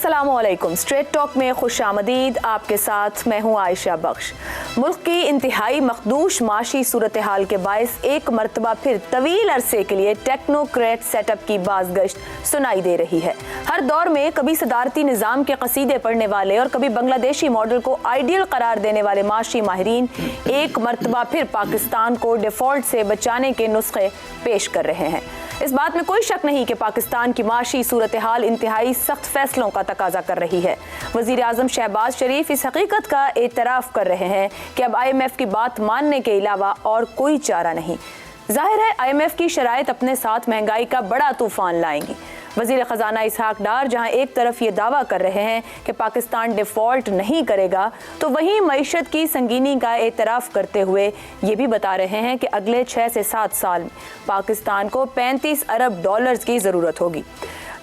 अस्सलाम वालेकुम। Straight talk में खुश आमदीद। आपके साथ मैं हूँ आयशा बख्श। मुल्क की इंतहाई मखदूश माशी सूरत हाल के बायस एक मरतबा फिर तवील अरसे के लिए टेक्नोक्रेट सेटअप की बाज़गश्त सुनाई दे रही है। हर दौर में कभी सदारती निज़ाम के कसीदे पढ़ने वाले और कभी बांग्लादेशी मॉडल को आइडियल करार देने वाले माशी माहिरीन एक मरतबा फिर पाकिस्तान को डिफ़ॉल्ट से बचाने के नुस्खे पेश कर रहे हैं। इस बात में कोई शक नहीं कि पाकिस्तान की माशी सूरत हाल इंतहाई सख्त फैसलों का तकाजा कर रही है। वज़ीर आज़म शहबाज शरीफ इस हकीकत का एतराफ़ कर रहे हैं कि अब IMF की बात मानने के अलावा और कोई चारा नहीं। जाहिर है IMF की शराइत अपने साथ महंगाई का बड़ा तूफान लाएंगी। वज़ीर ख़जाना इसहाक डार जहां एक तरफ ये दावा कर रहे हैं कि पाकिस्तान डिफ़ॉल्ट नहीं करेगा, तो वहीं मईशत की संगीनी का एतराफ़ करते हुए ये भी बता रहे हैं कि अगले 6 से 7 साल में पाकिस्तान को 35 अरब डॉलर्स की ज़रूरत होगी।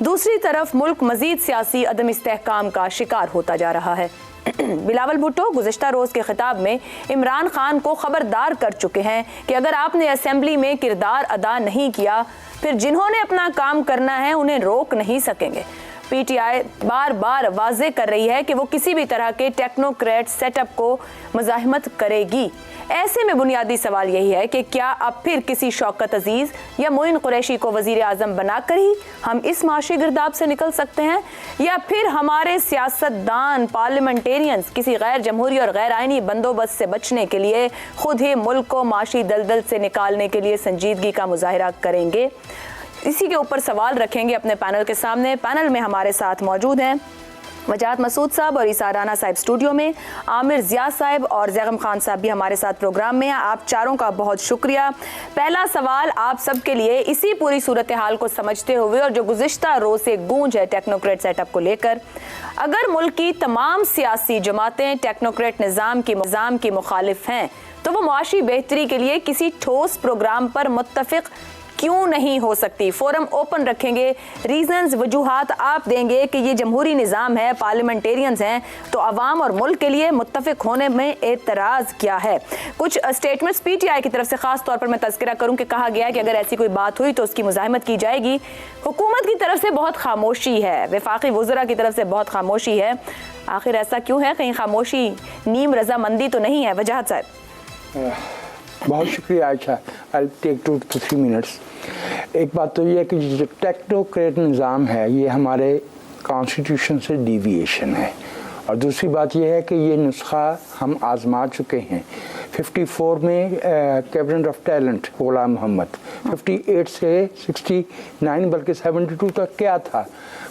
दूसरी तरफ मुल्क मज़ीद सियासी अदम इस्तेहकाम का शिकार होता जा रहा है। बिलावल भुट्टो गुज़िश्ता रोज़ के खिताब में इमरान खान को खबरदार कर चुके हैं कि अगर आपने असेंबली में किरदार अदा नहीं किया, फिर जिन्होंने अपना काम करना है उन्हें रोक नहीं सकेंगे। PTI बार बार वाज़े कर रही है कि वो किसी भी तरह के टेक्नोक्रेट सेटअप को मज़ाहमत करेगी। ऐसे में बुनियादी सवाल यही है कि क्या अब फिर किसी शौकत अजीज़ या मोइन कुरैशी को वज़ीर आज़म बनाकर ही हम इस माशी गिरदाब से निकल सकते हैं, या फिर हमारे सियासतदान पार्लियामेंटेरियंस किसी गैर जमहूरी और गैर आइनी बंदोबस्त से बचने के लिए खुद ही मुल्क को माशी दलदल से निकालने के लिए संजीदगी का मुजाहिरा करेंगे। इसी के ऊपर सवाल रखेंगे अपने पैनल के सामने। पैनल में हमारे साथ मौजूद हैं वजाहत मसूद साहब और ईसा राना साहब स्टूडियो में, आमिर ज़िया साहब और ज़ैगम खान साहब भी हमारे साथ प्रोग्राम में हैं। आप चारों का बहुत शुक्रिया। पहला सवाल आप सब के लिए इसी पूरी सूरत हाल को समझते हुए और जो गुज़िश्ता रोज़ से गूंज है टेक्नोक्रेट सेटअप को लेकर, अगर मुल्क की तमाम सियासी जमातें टेक्नोक्रेट निज़ाम की मुखालिफ हैं, तो वो मुआशी बेहतरी के लिए किसी ठोस प्रोग्राम पर मुत्तफ़िक़ क्यों नहीं हो सकती? फोरम ओपन रखेंगे, रीजंस वजूहात आप देंगे कि ये जमहूरी निज़ाम है, पार्लियामेंटेरियंस हैं, तो अवाम और मुल्क के लिए मुत्तफ़िक होने में एतराज़ क्या है? कुछ स्टेटमेंट्स PTI की तरफ से ख़ास तौर पर मैं तज़किरा करूं कि कहा गया है कि अगर ऐसी कोई बात हुई तो उसकी मुज़ाहमत की जाएगी। हुकूमत की तरफ से बहुत खामोशी है, वफाकी वज़रा की तरफ से बहुत खामोशी है। आखिर ऐसा क्यों है? कहीं खामोशी नीम रजामंदी तो नहीं है? वजाहत साहब। बहुत शुक्रिया Ayesha. I take 2 to 3 minutes. एक बात तो ये है कि जो टेक्नोक्रेट निज़ाम है ये हमारे कॉन्स्टिट्यूशन से डिविएशन है, और दूसरी बात यह है कि ये नुस्खा हम आजमा चुके हैं। 54 में कैबिनेट ऑफ टैलेंट गुलाम मोहम्मद, 58 से 69 बल्कि 72 तक क्या था?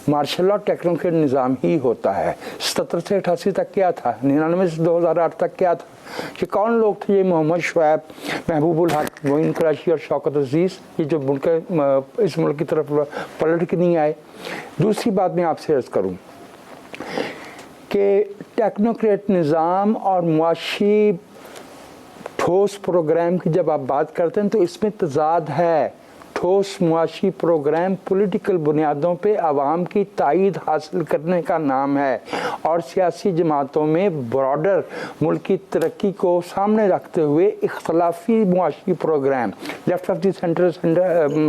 मार्शल लॉ टेक्नोक्रेट निज़ाम ही होता है। 77 से 88 तक क्या था? 99 से 2008 तक क्या था? कि कौन लोग थे? ये मोहम्मद शुएब, महबूबुल हक, मोइन कुरैशी और शौकत अजीज़, ये जो मुल्क इस मुल्क की तरफ पलट के नहीं आए। दूसरी बात मैं आपसे अर्ज़ करूँ कि टेक्नोक्रेट निज़ाम और मुआशी ठोस प्रोग्राम की जब आप बात करते हैं तो इसमें तज़ाद है। ठोस मुआशी प्रोग्राम पॉलिटिकल बुनियादों पे आवाम की तायद हासिल करने का नाम है, और सियासी जमातों में ब्रॉडर मुल्क की तरक्की को सामने रखते हुए इख्तलाफी मुआशी program, left of the centre,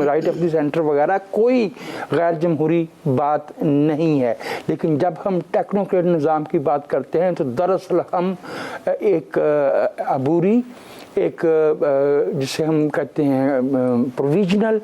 right of the centre वगैरह कोई गैर जमहूरी बात नहीं है। लेकिन जब हम टेक्नोक्रेट निज़ाम की बात करते हैं तो दरअसल हम एक अबूरी, एक जिसे हम कहते हैं प्रोविजनल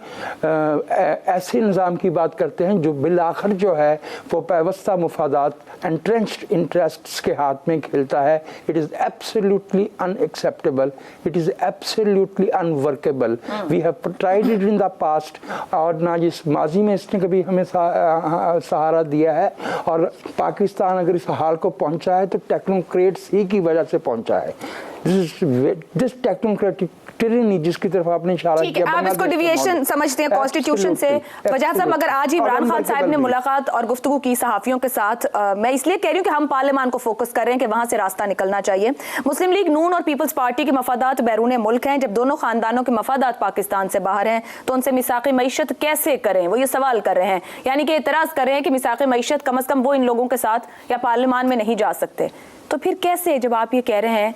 ऐसे निज़ाम की बात करते हैं जो बिलाखिर जो है वो पैवस्ता मुफादात, एंट्रेंच्ड इंटरेस्ट्स के हाथ में खेलता है। It is absolutely unacceptable, it is absolutely unworkable. We have tried it in the past, और ना जिस माजी में इसने कभी हमें सहारा दिया है, और पाकिस्तान अगर इस हाल को पहुंचा है तो टेक्नोक्रेट्स ही की वजह से पहुंचा है। दिस टेक्नोक्रेटिक टिरनी जिसकी तरफ आपने इशारा किया, आप इसको डिविएशन समझते हैं कॉन्स्टिट्यूशन से। वजह साहब, अगर आज इमरान खान साहब ने मुलाकात और गुफ्तगू की सहाफ़ियों के साथ, मैं इसलिए कह रही हूँ कि हम पार्लियामान को फोकस कर रहे हैं कि वहां से रास्ता निकलना चाहिए। मुस्लिम लीग नून और पीपल्स पार्टी के मफादात बैरून मुल्क हैं। जब दोनों खानदानों के मफादात पाकिस्तान से बाहर हैं तो उनसे मिसाक़ी मईशत कैसे करें, वो ये सवाल कर रहे हैं। यानी कि एतराज़ कर रहे हैं कि मिसाक़ी मईशत कम अज़ कम वो इन लोगों के साथ या पार्लियामान में नहीं जा सकते। तो फिर कैसे, जब आप ये कह रहे हैं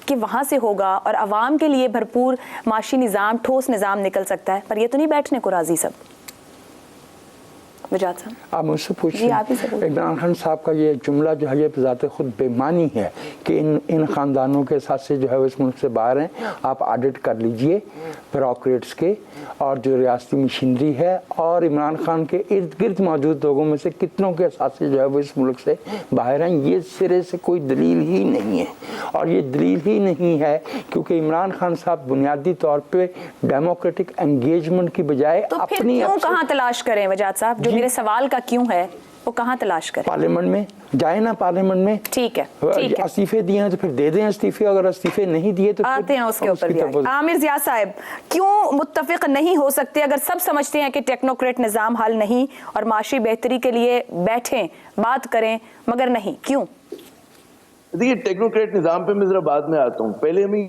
कि वहाँ से होगा और आवाम के लिए भरपूर माशी निज़ाम, ठोस निज़ाम निकल सकता है, पर ये तो नहीं बैठने को राज़ी सब। वजाहत साहब? आप मुझसे जी, पूछिए। आप ही से पूछिए। इमरान खान साहब का ये जुमला जो है ये बजाते खुद बेमानी है कि इन ख़ानदानों के साथ से जो है वो इस मुल्क से बाहर हैं, आप ऑडिट कर लीजिए ब्यूरोक्रेट्स के और जो रियासती मशीनरी है और इमरान खान के इर्द गिर्द मौजूद लोगों में से कितनों के साथ से जो है वो इस मुल्क से बाहर हैं। ये सिरे से कोई दलील ही नहीं है, और ये दलील ही नहीं है क्योंकि इमरान खान साहब बुनियादी तौर पे डेमोक्रेटिक एंगेजमेंट की बजाय तो फिर अपनी क्यों कहाँ तलाश करें वजाहत साहब? जो मेरे सवाल का क्यों है वो कहाँ तलाश करें? पार्लियामेंट में जाए ना, पार्लियामेंट में। ठीक है, ठीक है। इस्तीफे दिए हैं तो फिर दे दें इस्तीफे, अगर इस्तीफे नहीं दिए तो आते हैं उसके ऊपर भी आएंगे। आमिर ज़िया साहब, क्यों मुत्तफिक नहीं हो सकते? अगर सब समझते हैं कि टेक्नोक्रेट निज़ाम हल नहीं और माशी बेहतरी के लिए बैठें बात करें, मगर नहीं, क्यों? देखिए, टेक्नोक्रेट निज़ाम पे मैं जरा बाद में आता हूँ। पहले हमें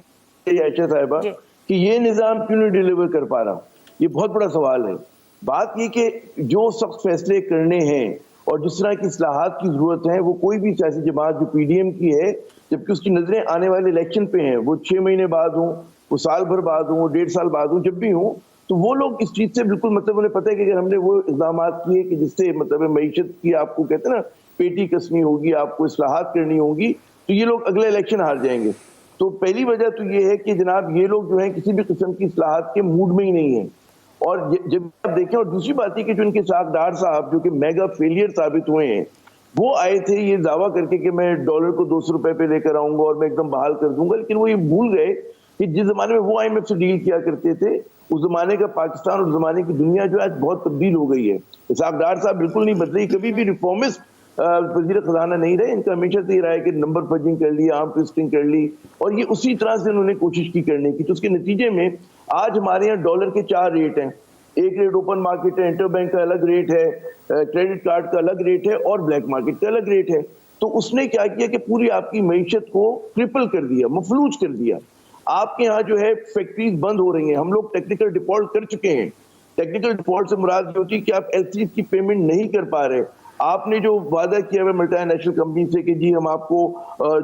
आयशा साहिबा कि ये निज़ाम क्यों नहीं डिलीवर कर पा रहा, ये बहुत बड़ा सवाल है। बात ये कि जो सख्त फैसले करने हैं और जिस तरह की इस्लाहात की जरूरत है, वो कोई भी सियासी जमात जो पीडीएम की है, जबकि उसकी नजरें आने वाले इलेक्शन पे हैं, वो 6 महीने बाद हो, वो साल भर बाद हो, 1.5 साल बाद हो, जब भी हो, तो वो लोग इस चीज से बिल्कुल मतलब उन्हें पता है कि अगर हमने वो इक़दाम किए कि जिससे मतलब मईशत की आपको कहते हैं ना पेटी कसनी होगी, आपको इस्लाहात करनी होगी, तो ये लोग अगले इलेक्शन हार जाएंगे। तो पहली वजह तो ये है कि जनाब ये लोग जो है किसी भी किस्म की इस्लाहात के मूड में ही नहीं है। और जब आप देखें, और दूसरी बात है कि जो इनके साखदार साहब जो कि मेगा फेलियर साबित हुए हैं, वो आए थे ये दावा करके कि मैं डॉलर को 200 रुपए पे लेकर आऊंगा और मैं एकदम बहाल कर दूंगा, लेकिन वो ये भूल गए कि जिस जमाने में वो IMF से डील किया करते थे, उस जमाने का पाकिस्तान और उस जमाने की दुनिया जो आज बहुत तब्दील हो गई है। साखदार साहब बिल्कुल नहीं बदले, कभी भी रिफॉर्मिस्ट वजीर खजाना नहीं रहे। इनका हमेशा से ये रहा है कि नंबर फजिंग कर ली, आर्म ट्विस्टिंग कर ली, और ये उसी तरह से उन्होंने कोशिश की करने की। तो उसके नतीजे में आज हमारे यहाँ डॉलर के 4 रेट हैं। एक रेट ओपन मार्केट है, इंटरबैंक का अलग रेट है, क्रेडिट कार्ड का अलग रेट है और ब्लैक मार्केट का अलग रेट है। तो उसने क्या किया कि पूरी आपकी मईशत को ट्रिपल कर दिया, मफलूज कर दिया। आपके यहाँ जो है फैक्ट्रीज बंद हो रही हैं, हम लोग टेक्निकल डिफॉल्ट कर चुके हैं। टेक्निकल डिफॉल्ट से मुराद ये होती है कि आप LCs की पेमेंट नहीं कर पा रहे। आपने जो वादा किया है मल्टीनेशनल कंपनी से कि जी हम आपको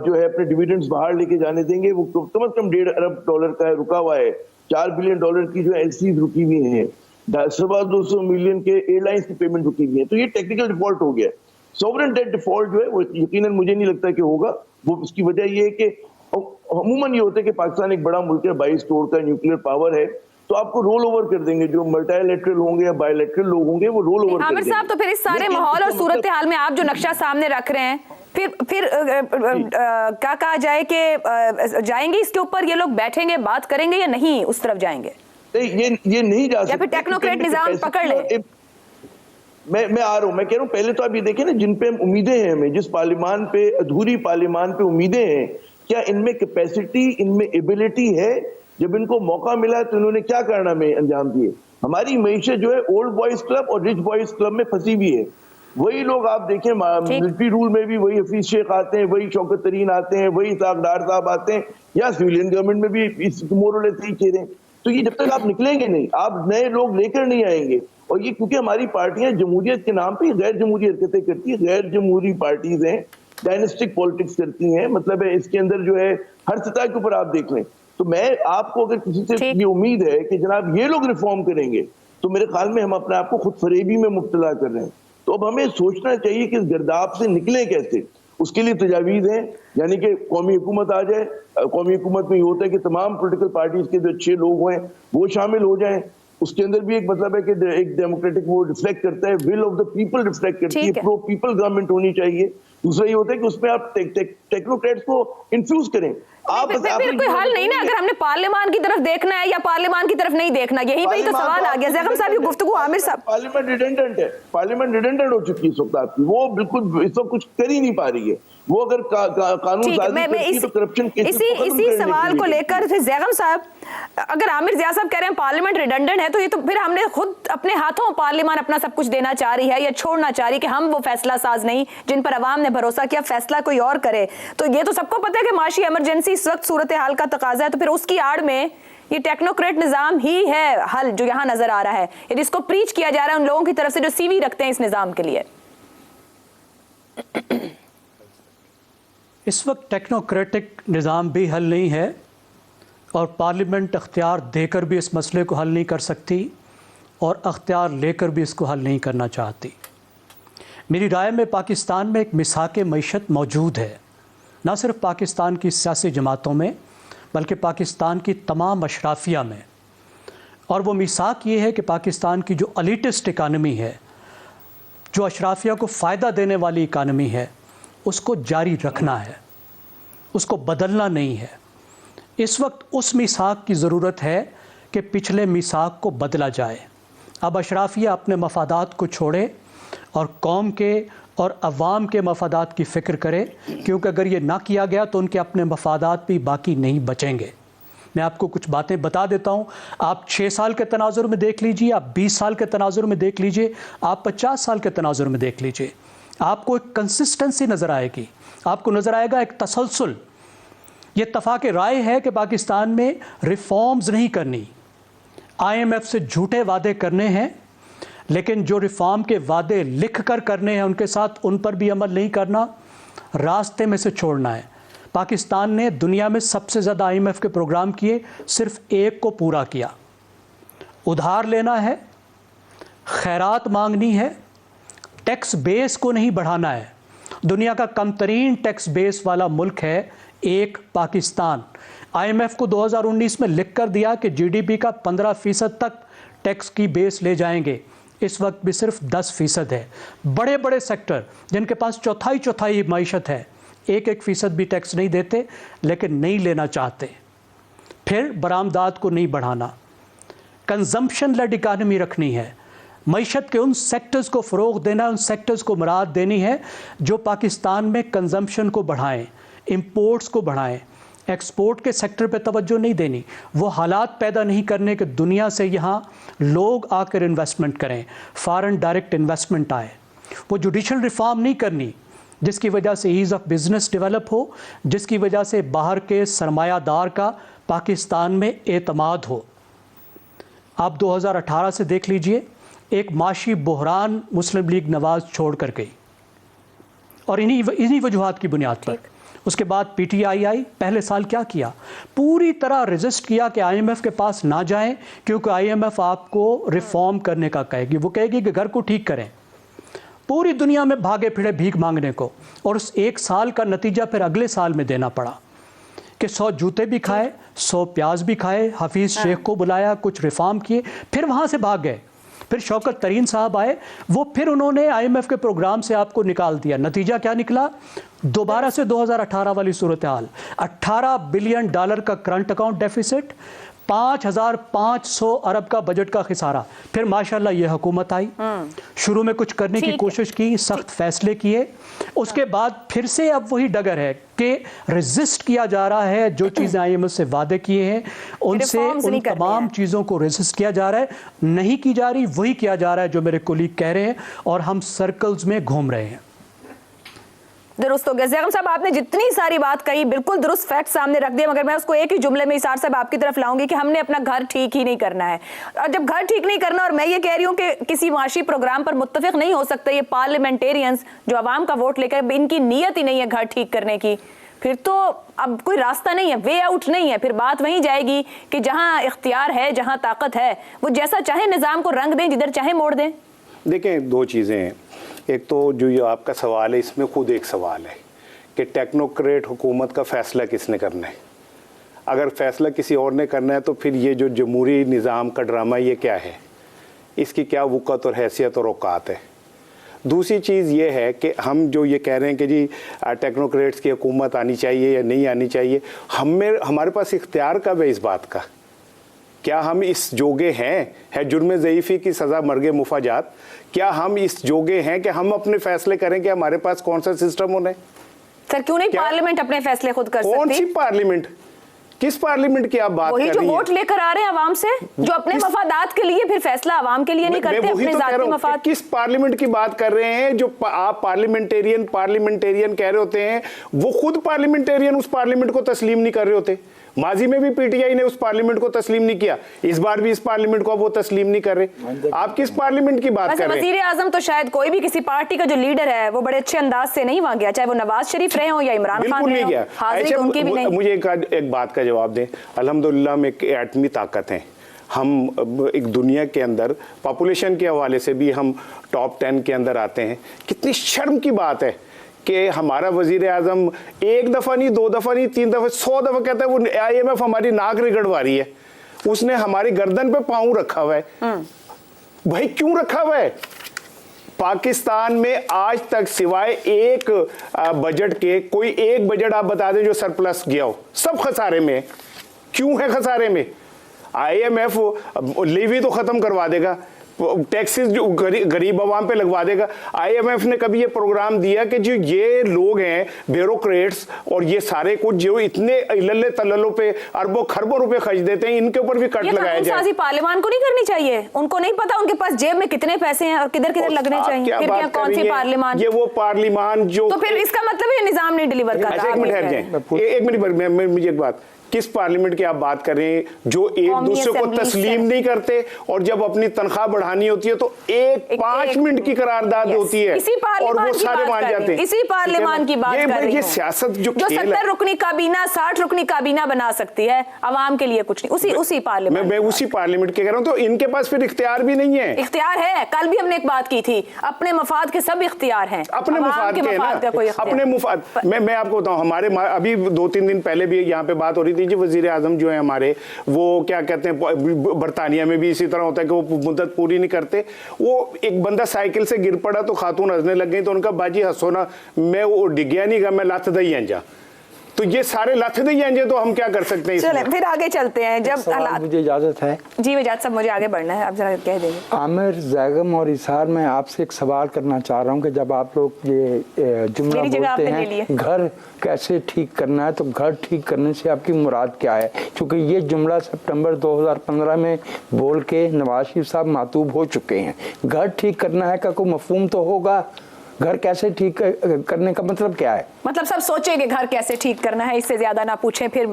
जो है अपने डिविडेंड्स बाहर लेके जाने देंगे, वो कम से कम $1.5 अरब का है, रुका हुआ है। $4 बिलियन की जो LCs रुकी हुई हैं, 250 मिलियन के एयरलाइंस की पेमेंट रुकी हुई है। तो ये टेक्निकल डिफॉल्ट हो गया। सॉवरेन डेट डिफॉल्ट जो है वो यकीनन मुझे नहीं लगता कि होगा। वो इसकी वजह ये है कि अमूमन ये होता है कि पाकिस्तान एक बड़ा मुल्क है, 22 करोड़ का न्यूक्लियर पावर है, तो आपको रोल ओवर कर देंगे। जो मल्टीलैटरल होंगे या बायलैटरल लोग होंगे वो रोल ओवर कर देंगे। आमिर साहब, तो फिर इस सारे माहौल और सूरत हाल में आप जो नक्शा सामने रख रहे हैं, फिर क्या कहा जाए कि जाएंगे इसके ऊपर, ये लोग बैठेंगे बात करेंगे या नहीं उस तरफ जाएंगे? ये नहीं जा सकते, या फिर टेक्नोक्रेट निजाम पकड़ ले। मैं आ रहा हूं, मैं कह रहा हूं पहले तो आप ये देखें ना, जिन पे हम उम्मीदें हैं, हमें जिस पार्लियामान पे, अधूरी पार्लियामान पे उम्मीदें हैं, क्या इनमें कैपेसिटी, इनमें एबिलिटी है? जब इनको मौका मिला तो इन्होंने क्या कारनामे अंजाम दिए? हमारी मईशत जो है ओल्ड बॉयज क्लब और रिच बॉयज क्लब में फंसी हुई है। वही लोग आप देखें मिलिट्री रूल में भी वही हफीज शेख आते हैं, वही शौकत तरीन आते हैं, वही साखदार साहब आते हैं, या सिविलियन गवर्नमेंट में भी इस मोरल सही चेहरे। तो ये जब तक आप निकलेंगे नहीं, आप नए लोग लेकर नहीं आएंगे। और ये क्योंकि हमारी पार्टियां जमहूरियत के नाम पे गैर जमहूरी हरकतें करती है, गैर जमहूरी पार्टीज हैं, डायनेस्टिक पॉलिटिक्स करती हैं। मतलब है इसके अंदर जो है हर सतह के ऊपर आप देख लें। तो मैं आपको अगर किसी से ये उम्मीद है कि जनाब ये लोग रिफॉर्म करेंगे, तो मेरे ख्याल में हम अपने आप को खुद फरेबी में मुब्तला कर रहे हैं। तो अब हमें सोचना चाहिए कि इस गर्दाब से निकले कैसे। उसके लिए तजावीज़ हैं, यानी कि कौमी हुकूमत आ जाए। कौमी हुकूमत में ये होता है कि तमाम पोलिटिकल पार्टीज के जो अच्छे लोग हैं वो शामिल हो जाएं। उसके अंदर भी एक मतलब है कि एक डेमोक्रेटिक वो रिफ्लेक्ट करता है, will of the people reflect करती है, प्रो पीपल गवर्नमेंट होनी चाहिए। दूसरा ये होता है कि उसमें आप टेक्नोक्रेट्स को इन्फ्यूज करें। आप फिर कोई हल नहीं ना, अगर हमने पार्लियामान की तरफ देखना है या पार्लियामान की तरफ नहीं देखना, यही पे तो सवाल आ गया। ज़ैगम साहब, ये गुफ्तगू आमिर साहब, पार्लियामेंट रिडेंडेंट है, पार्लियामेंट रिडेंडेंट हो चुकी है इस वक्त आपकी, वो बिल्कुल इस वक्त कुछ कर ही नहीं पा रही है। वो अगर कानून साजी तो करप्शन इसी सवाल को लेकर ज़ैगम साहब, अगर आमिर ज़िया साहब कह रहे हैं पार्लियामेंट रिडेंडेंट है, तो ये तो फिर हमने खुद अपने हाथों पार्लियामान अपना सब कुछ देना चाह रही है या छोड़ना चाह रही है कि हम वो फैसला साज नहीं जिन पर अवाम ने भरोसा किया, फैसला कोई और करे। तो ये तो सबको पता है कि माशी इमरजेंसी इस वक्त सूरत हाल का तकाजा है, तो फिर उसकी आड़ में ये टेक्नोक्रेट निजाम ही है हल जो यहाँ नजर आ रहा है, यदि इसको प्रीच किया जा रहा है उन लोगों की तरफ से जो CV रखते हैं इस निजाम के लिए। इस वक्त टेक्नोक्रेटिक निज़ाम भी हल नहीं है और पार्लियामेंट अख्तियार देकर भी इस मसले को हल नहीं कर सकती और अख्तियार लेकर भी इसको हल नहीं करना चाहती। मेरी राय में पाकिस्तान में एक मिसाक मईशत मौजूद है, ना सिर्फ पाकिस्तान की सियासी जमातों में बल्कि पाकिस्तान की तमाम अशराफिया में। और वो मिसाक ये है कि पाकिस्तान की जो एलिटिस्ट इकानमी है, जो अशराफिया को फ़ायदा देने वाली इकानमी है, उसको जारी रखना है, उसको बदलना नहीं है। इस वक्त उस मिसाक की ज़रूरत है कि पिछले मिसाक को बदला जाए। अब अशराफिया अपने मफादात को छोड़े और कौम के और अवाम के मफादात की फ़िक्र करे, क्योंकि अगर ये ना किया गया तो उनके अपने मफादात भी बाकी नहीं बचेंगे। मैं आपको कुछ बातें बता देता हूँ। आप 6 साल के तनाजुर में देख लीजिए, आप 20 साल के तनाजुर में देख लीजिए, आप 50 साल के तनाजुर में देख लीजिए, आपको एक कंसिस्टेंसी नज़र आएगी, आपको नज़र आएगा एक तसलसल। ये इत्तफ़ाक़ राय है कि पाकिस्तान में रिफॉर्म्स नहीं करनी, IMF से झूठे वादे करने हैं, लेकिन जो रिफॉर्म के वादे लिख कर करने हैं उनके साथ उन पर भी अमल नहीं करना, रास्ते में से छोड़ना है। पाकिस्तान ने दुनिया में सबसे ज़्यादा IMF के प्रोग्राम किए, सिर्फ एक को पूरा किया। उधार लेना है, खैरात मांगनी है, टैक्स बेस को नहीं बढ़ाना है। दुनिया का कम तरीन टैक्स बेस वाला मुल्क है एक पाकिस्तान। IMF को 2019 में लिख कर दिया कि GDP का 15% तक टैक्स की बेस ले जाएंगे, इस वक्त भी सिर्फ 10% है। बड़े बड़े सेक्टर जिनके पास चौथाई मईशत है, 1% भी टैक्स नहीं देते, लेकिन नहीं लेना चाहते। फिर बरामदात को नहीं बढ़ाना, कंजम्पशन लेड इकानमी रखनी है, मईशत के उन सेक्टर्स को फ़रोग़ देना, उन सेक्टर्स को मराद देनी है जो पाकिस्तान में कंजम्पशन को बढ़ाएं, इंपोर्ट्स को बढ़ाएं। एक्सपोर्ट के सेक्टर पे तवज्जो नहीं देनी, वो हालात पैदा नहीं करने कि दुनिया से यहाँ लोग आकर इन्वेस्टमेंट करें, फॉरेन डायरेक्ट इन्वेस्टमेंट आए। वो जुडिशल रिफॉर्म नहीं करनी जिसकी वजह से ईज़ ऑफ बिज़नेस डेवलप हो, जिसकी वजह से बाहर के सरमायादार का पाकिस्तान में एतमाद हो। आप 2018 से देख लीजिए, एक माशी बहरान मुस्लिम लीग नवाज़ छोड़ कर गई, और इन्हीं वजूहात की बुनियाद पर। उसके बाद PTI आई, पहले साल क्या किया, पूरी तरह रेजिस्ट किया कि IMF के पास ना जाएं, क्योंकि IMF आपको रिफॉर्म करने का कहेगी, वो कहेगी कि घर को ठीक करें। पूरी दुनिया में भागे फिरे भीख मांगने को, और उस एक साल का नतीजा फिर अगले साल में देना पड़ा कि 100 जूते भी खाए, 100 प्याज भी खाए, हफीज़ शेख को बुलाया, कुछ रिफॉर्म किए, फिर वहाँ से भाग गए। फिर शौकत तरीन साहब आए, वो फिर उन्होंने IMF के प्रोग्राम से आपको निकाल दिया। नतीजा क्या निकला, दोबारा से 2018 वाली सूरत हाल, $18 बिलियन का करंट अकाउंट डेफिसिट, 5,500 अरब का बजट का खिसारा। फिर माशाल्लाह ये हुकूमत आई, शुरू में कुछ करने की कोशिश की, सख्त फैसले किए, उसके बाद फिर से अब वही डगर है कि रेजिस्ट किया जा रहा है। जो चीज़ें IMF से वादे किए हैं उनसे, उन तमाम चीज़ों को रेजिस्ट किया जा रहा है, नहीं की जा रही, वही किया जा रहा है जो मेरे कोलीग कह रहे हैं, और हम सर्कल्स में घूम रहे हैं। दुरुस्त हो गया ज़ैगम साहब, आपने जितनी सारी बात कही बिल्कुल दुरुस्त फैक्ट सामने रख दिया, मगर मैं उसको एक ही जुमले में इसार साहब आपकी तरफ लाऊंगी कि हमने अपना घर ठीक ही नहीं करना है। और जब घर ठीक नहीं करना, और मैं ये कह रही हूँ कि किसी माशी प्रोग्राम पर मुत्तफिक नहीं हो सकता ये पार्लियामेंटेरियंस जो आवाम का वोट लेकर, इनकी नीयत ही नहीं है घर ठीक करने की, फिर तो अब कोई रास्ता नहीं है, वे आउट नहीं है। फिर बात वहीं जाएगी कि जहाँ इख्तियार है, जहाँ ताकत है, वो जैसा चाहे निज़ाम को रंग दें, जिधर चाहे मोड़ दें। देखें, 2 चीज़ें हैं। एक तो जो ये आपका सवाल है, इसमें खुद एक सवाल है कि टेक्नोक्रेट हुकूमत का फ़ैसला किसने करना है। अगर फ़ैसला किसी और ने करना है तो फिर ये जो जमहूरी निज़ाम का ड्रामा ये क्या है, इसकी क्या वक़्त और हैसियत और औकात है। दूसरी चीज़ ये है कि हम जो ये कह रहे हैं कि जी टेक्नोक्रेट्स की हुकूमत आनी चाहिए या नहीं आनी चाहिए, हमारे पास इख्तियार कब है इस बात का? क्या हम इस जोगे हैं जुर्म ज़ईफ़ी की सज़ा मर्गे मुफाजात, क्या हम इस जोगे हैं कि हम अपने फ़ैसले करें कि हमारे पास कौन सा सिस्टम होना है? सर क्यों नहीं पार्लियामेंट अपने फैसले खुद कर सकती? कौन सी पार्लियामेंट? किस पार्लियामेंट की आप बात कर रही हैं? वही जो वोट लेकर आ रहे हैं आवाम से, जो अपने मफादात के लिए फिर फैसला आवाम के लिए नहीं करते, अपने ज़ाती मफाद। किस पार्लियामेंट की बात कर रहे हैं? जो आप पार्लियामेंटेरियन कह रहे होते हैं, वो खुद पार्लियामेंटेरियन उस पार्लियामेंट को तस्लीम नहीं कर रहे होते। माजी में भी PTI ने उस पार्लियामेंट को तस्लीम नहीं किया, इस बार भी इस पार्लियामेंट को वो तस्लीम नहीं कर रहे। आप किस पार्लियामेंट की बात कर रहे हैं? वज़ीर आज़म तो शायद कोई भी किसी पार्टी का जो लीडर है वो बड़े अच्छे अंदाज से नहीं वहां गया, चाहे वो नवाज शरीफ रहे हो या इमरान खान रहे हो, मुझे एक बात का जवाब दें। अल्हम्दुलिल्लाह में एक एटमी ताकत है, ہم ایک دنیا کے اندر پاپولیشن کے حوالے سے بھی ہم ٹاپ 10 کے اندر آتے ہیں. کتنی شرم کی بات ہے کہ ہمارا وزیر اعظم ایک دفعہ نہیں, 2 دفعہ نہیں, 3 دفعہ, 100 دفعہ کہتا ہے وہ IMF ہماری ناک رگڑوا رہی ہے. اس نے ہماری گردن پہ پاؤں رکھا ہوا ہے. بھائی کیوں رکھا ہوا ہے؟ پاکستان میں آج تک سوائے ایک بجٹ کے کوئی ایک بجٹ آپ بتا دیں جو سرپلس گیا ہو. سب خسارے میں. کیوں ہے خسارے میں؟ IMF لیوی تو ختم کروا دے گا, ٹیکسز جو غریب عوام پہ لگوا دے گا. IMF نے کبھی یہ پروگرام دیا کہ جو یہ لوگ ہیں بیوروکریٹس اور یہ سارے کچھ جو اتنے للے تللوں پہ اربوں خربوں روپے خرچ دیتے ہیں, ان کے اوپر بھی کٹ لگایا جائے. پارلیمان کو نہیں کرنی چاہیے؟ ان کو نہیں پتا ان کے پاس جیب میں کتنے پیسے ہیں اور کدھر کدھر لگنے چاہیے؟ پھر کیا کون سی پارلیمان؟ یہ وہ پارلیمان جو, تو پھر اس کا مطلب یہ نظام نہیں ڈیلیور کر رہا. ایک منٹ ٹھہر جائیں, ایک منٹ, مجھے ایک بات, کس پارلیمنٹ کی آپ بات کر رہے ہیں جو ایک دوسرے کو تسلیم نہیں کرتے اور جب اپنی تنخواہ بڑھانی ہوتی ہے تو 5 منٹ کی قرارداد ہوتی ہے اور وہ سارے مان جاتے ہیں. اسی پارلیمان کی بات کر رہی ہوں. یہ سیاست جو 70 رکنی کابینہ 60 رکنی کابینہ بنا سکتی ہے, عوام کے لیے کچھ نہیں. اسی پارلیمان, میں اسی پارلیمنٹ کے کہہ رہا ہوں. تو ان کے پاس پھر اختیار بھی نہیں ہے. اختیار ہے, کل بھی ہم نے ایک بات کی تھی, اپنے مفاد کے سب اختیار ہیں. اپنے مفاد کے نا, اپنے مفاد. میں آپ کو بتاؤں, ہمارے ابھی 2-3 دن پہلے بھی یہاں پہ بات ہو رہی تھی جی وزیر اعظم جو ہیں ہمارے, وہ کیا کہتے ہیں, برطانیہ میں بھی اسی طرح ہوتا ہے کہ وہ مدت پوری نہیں کرتے. وہ ایک بندہ سائیکل سے گر پڑا تو خاتون ہنسنے لگ گئی, تو ان کا باجی ہنسو نا, میں وہ ڈگ گیا نہیں گا, میں لت دئی انجا. تو یہ سارے لت دئی انجے, تو ہم کیا کر سکتے ہیں؟ چلیں پھر آگے چلتے ہیں. جب مجھے اجازت ہے جی وجاد صاحب, مجھے آگے بڑھنا ہے, آپ ذرا کہہ دیں گے. عامر, زیغم اور اسحار, میں آپ سے ایک سوال کرنا چاہ رہا ہوں کہ جب آپ لوگ یہ جملہ بولتے ہیں گھر کیسے ٹھیک کرنا ہے, تو گھر ٹھیک کرنے سے آپ کی مراد کیا ہے؟ کیونکہ یہ جملہ سپٹمبر 2015 میں بول کے نواز شریف صاحب معطوب ہو چکے ہیں. گھر ٹھیک کرنا ہے کا کوئی مفہوم تو ہوگا. گھر کیسے ٹھیک کرنے کا مطلب کیا ہے؟ مطلب سب سوچیں کہ گھر کیسے ٹھیک کرنا ہے, اس سے زیادہ نہ پوچھیں. پھر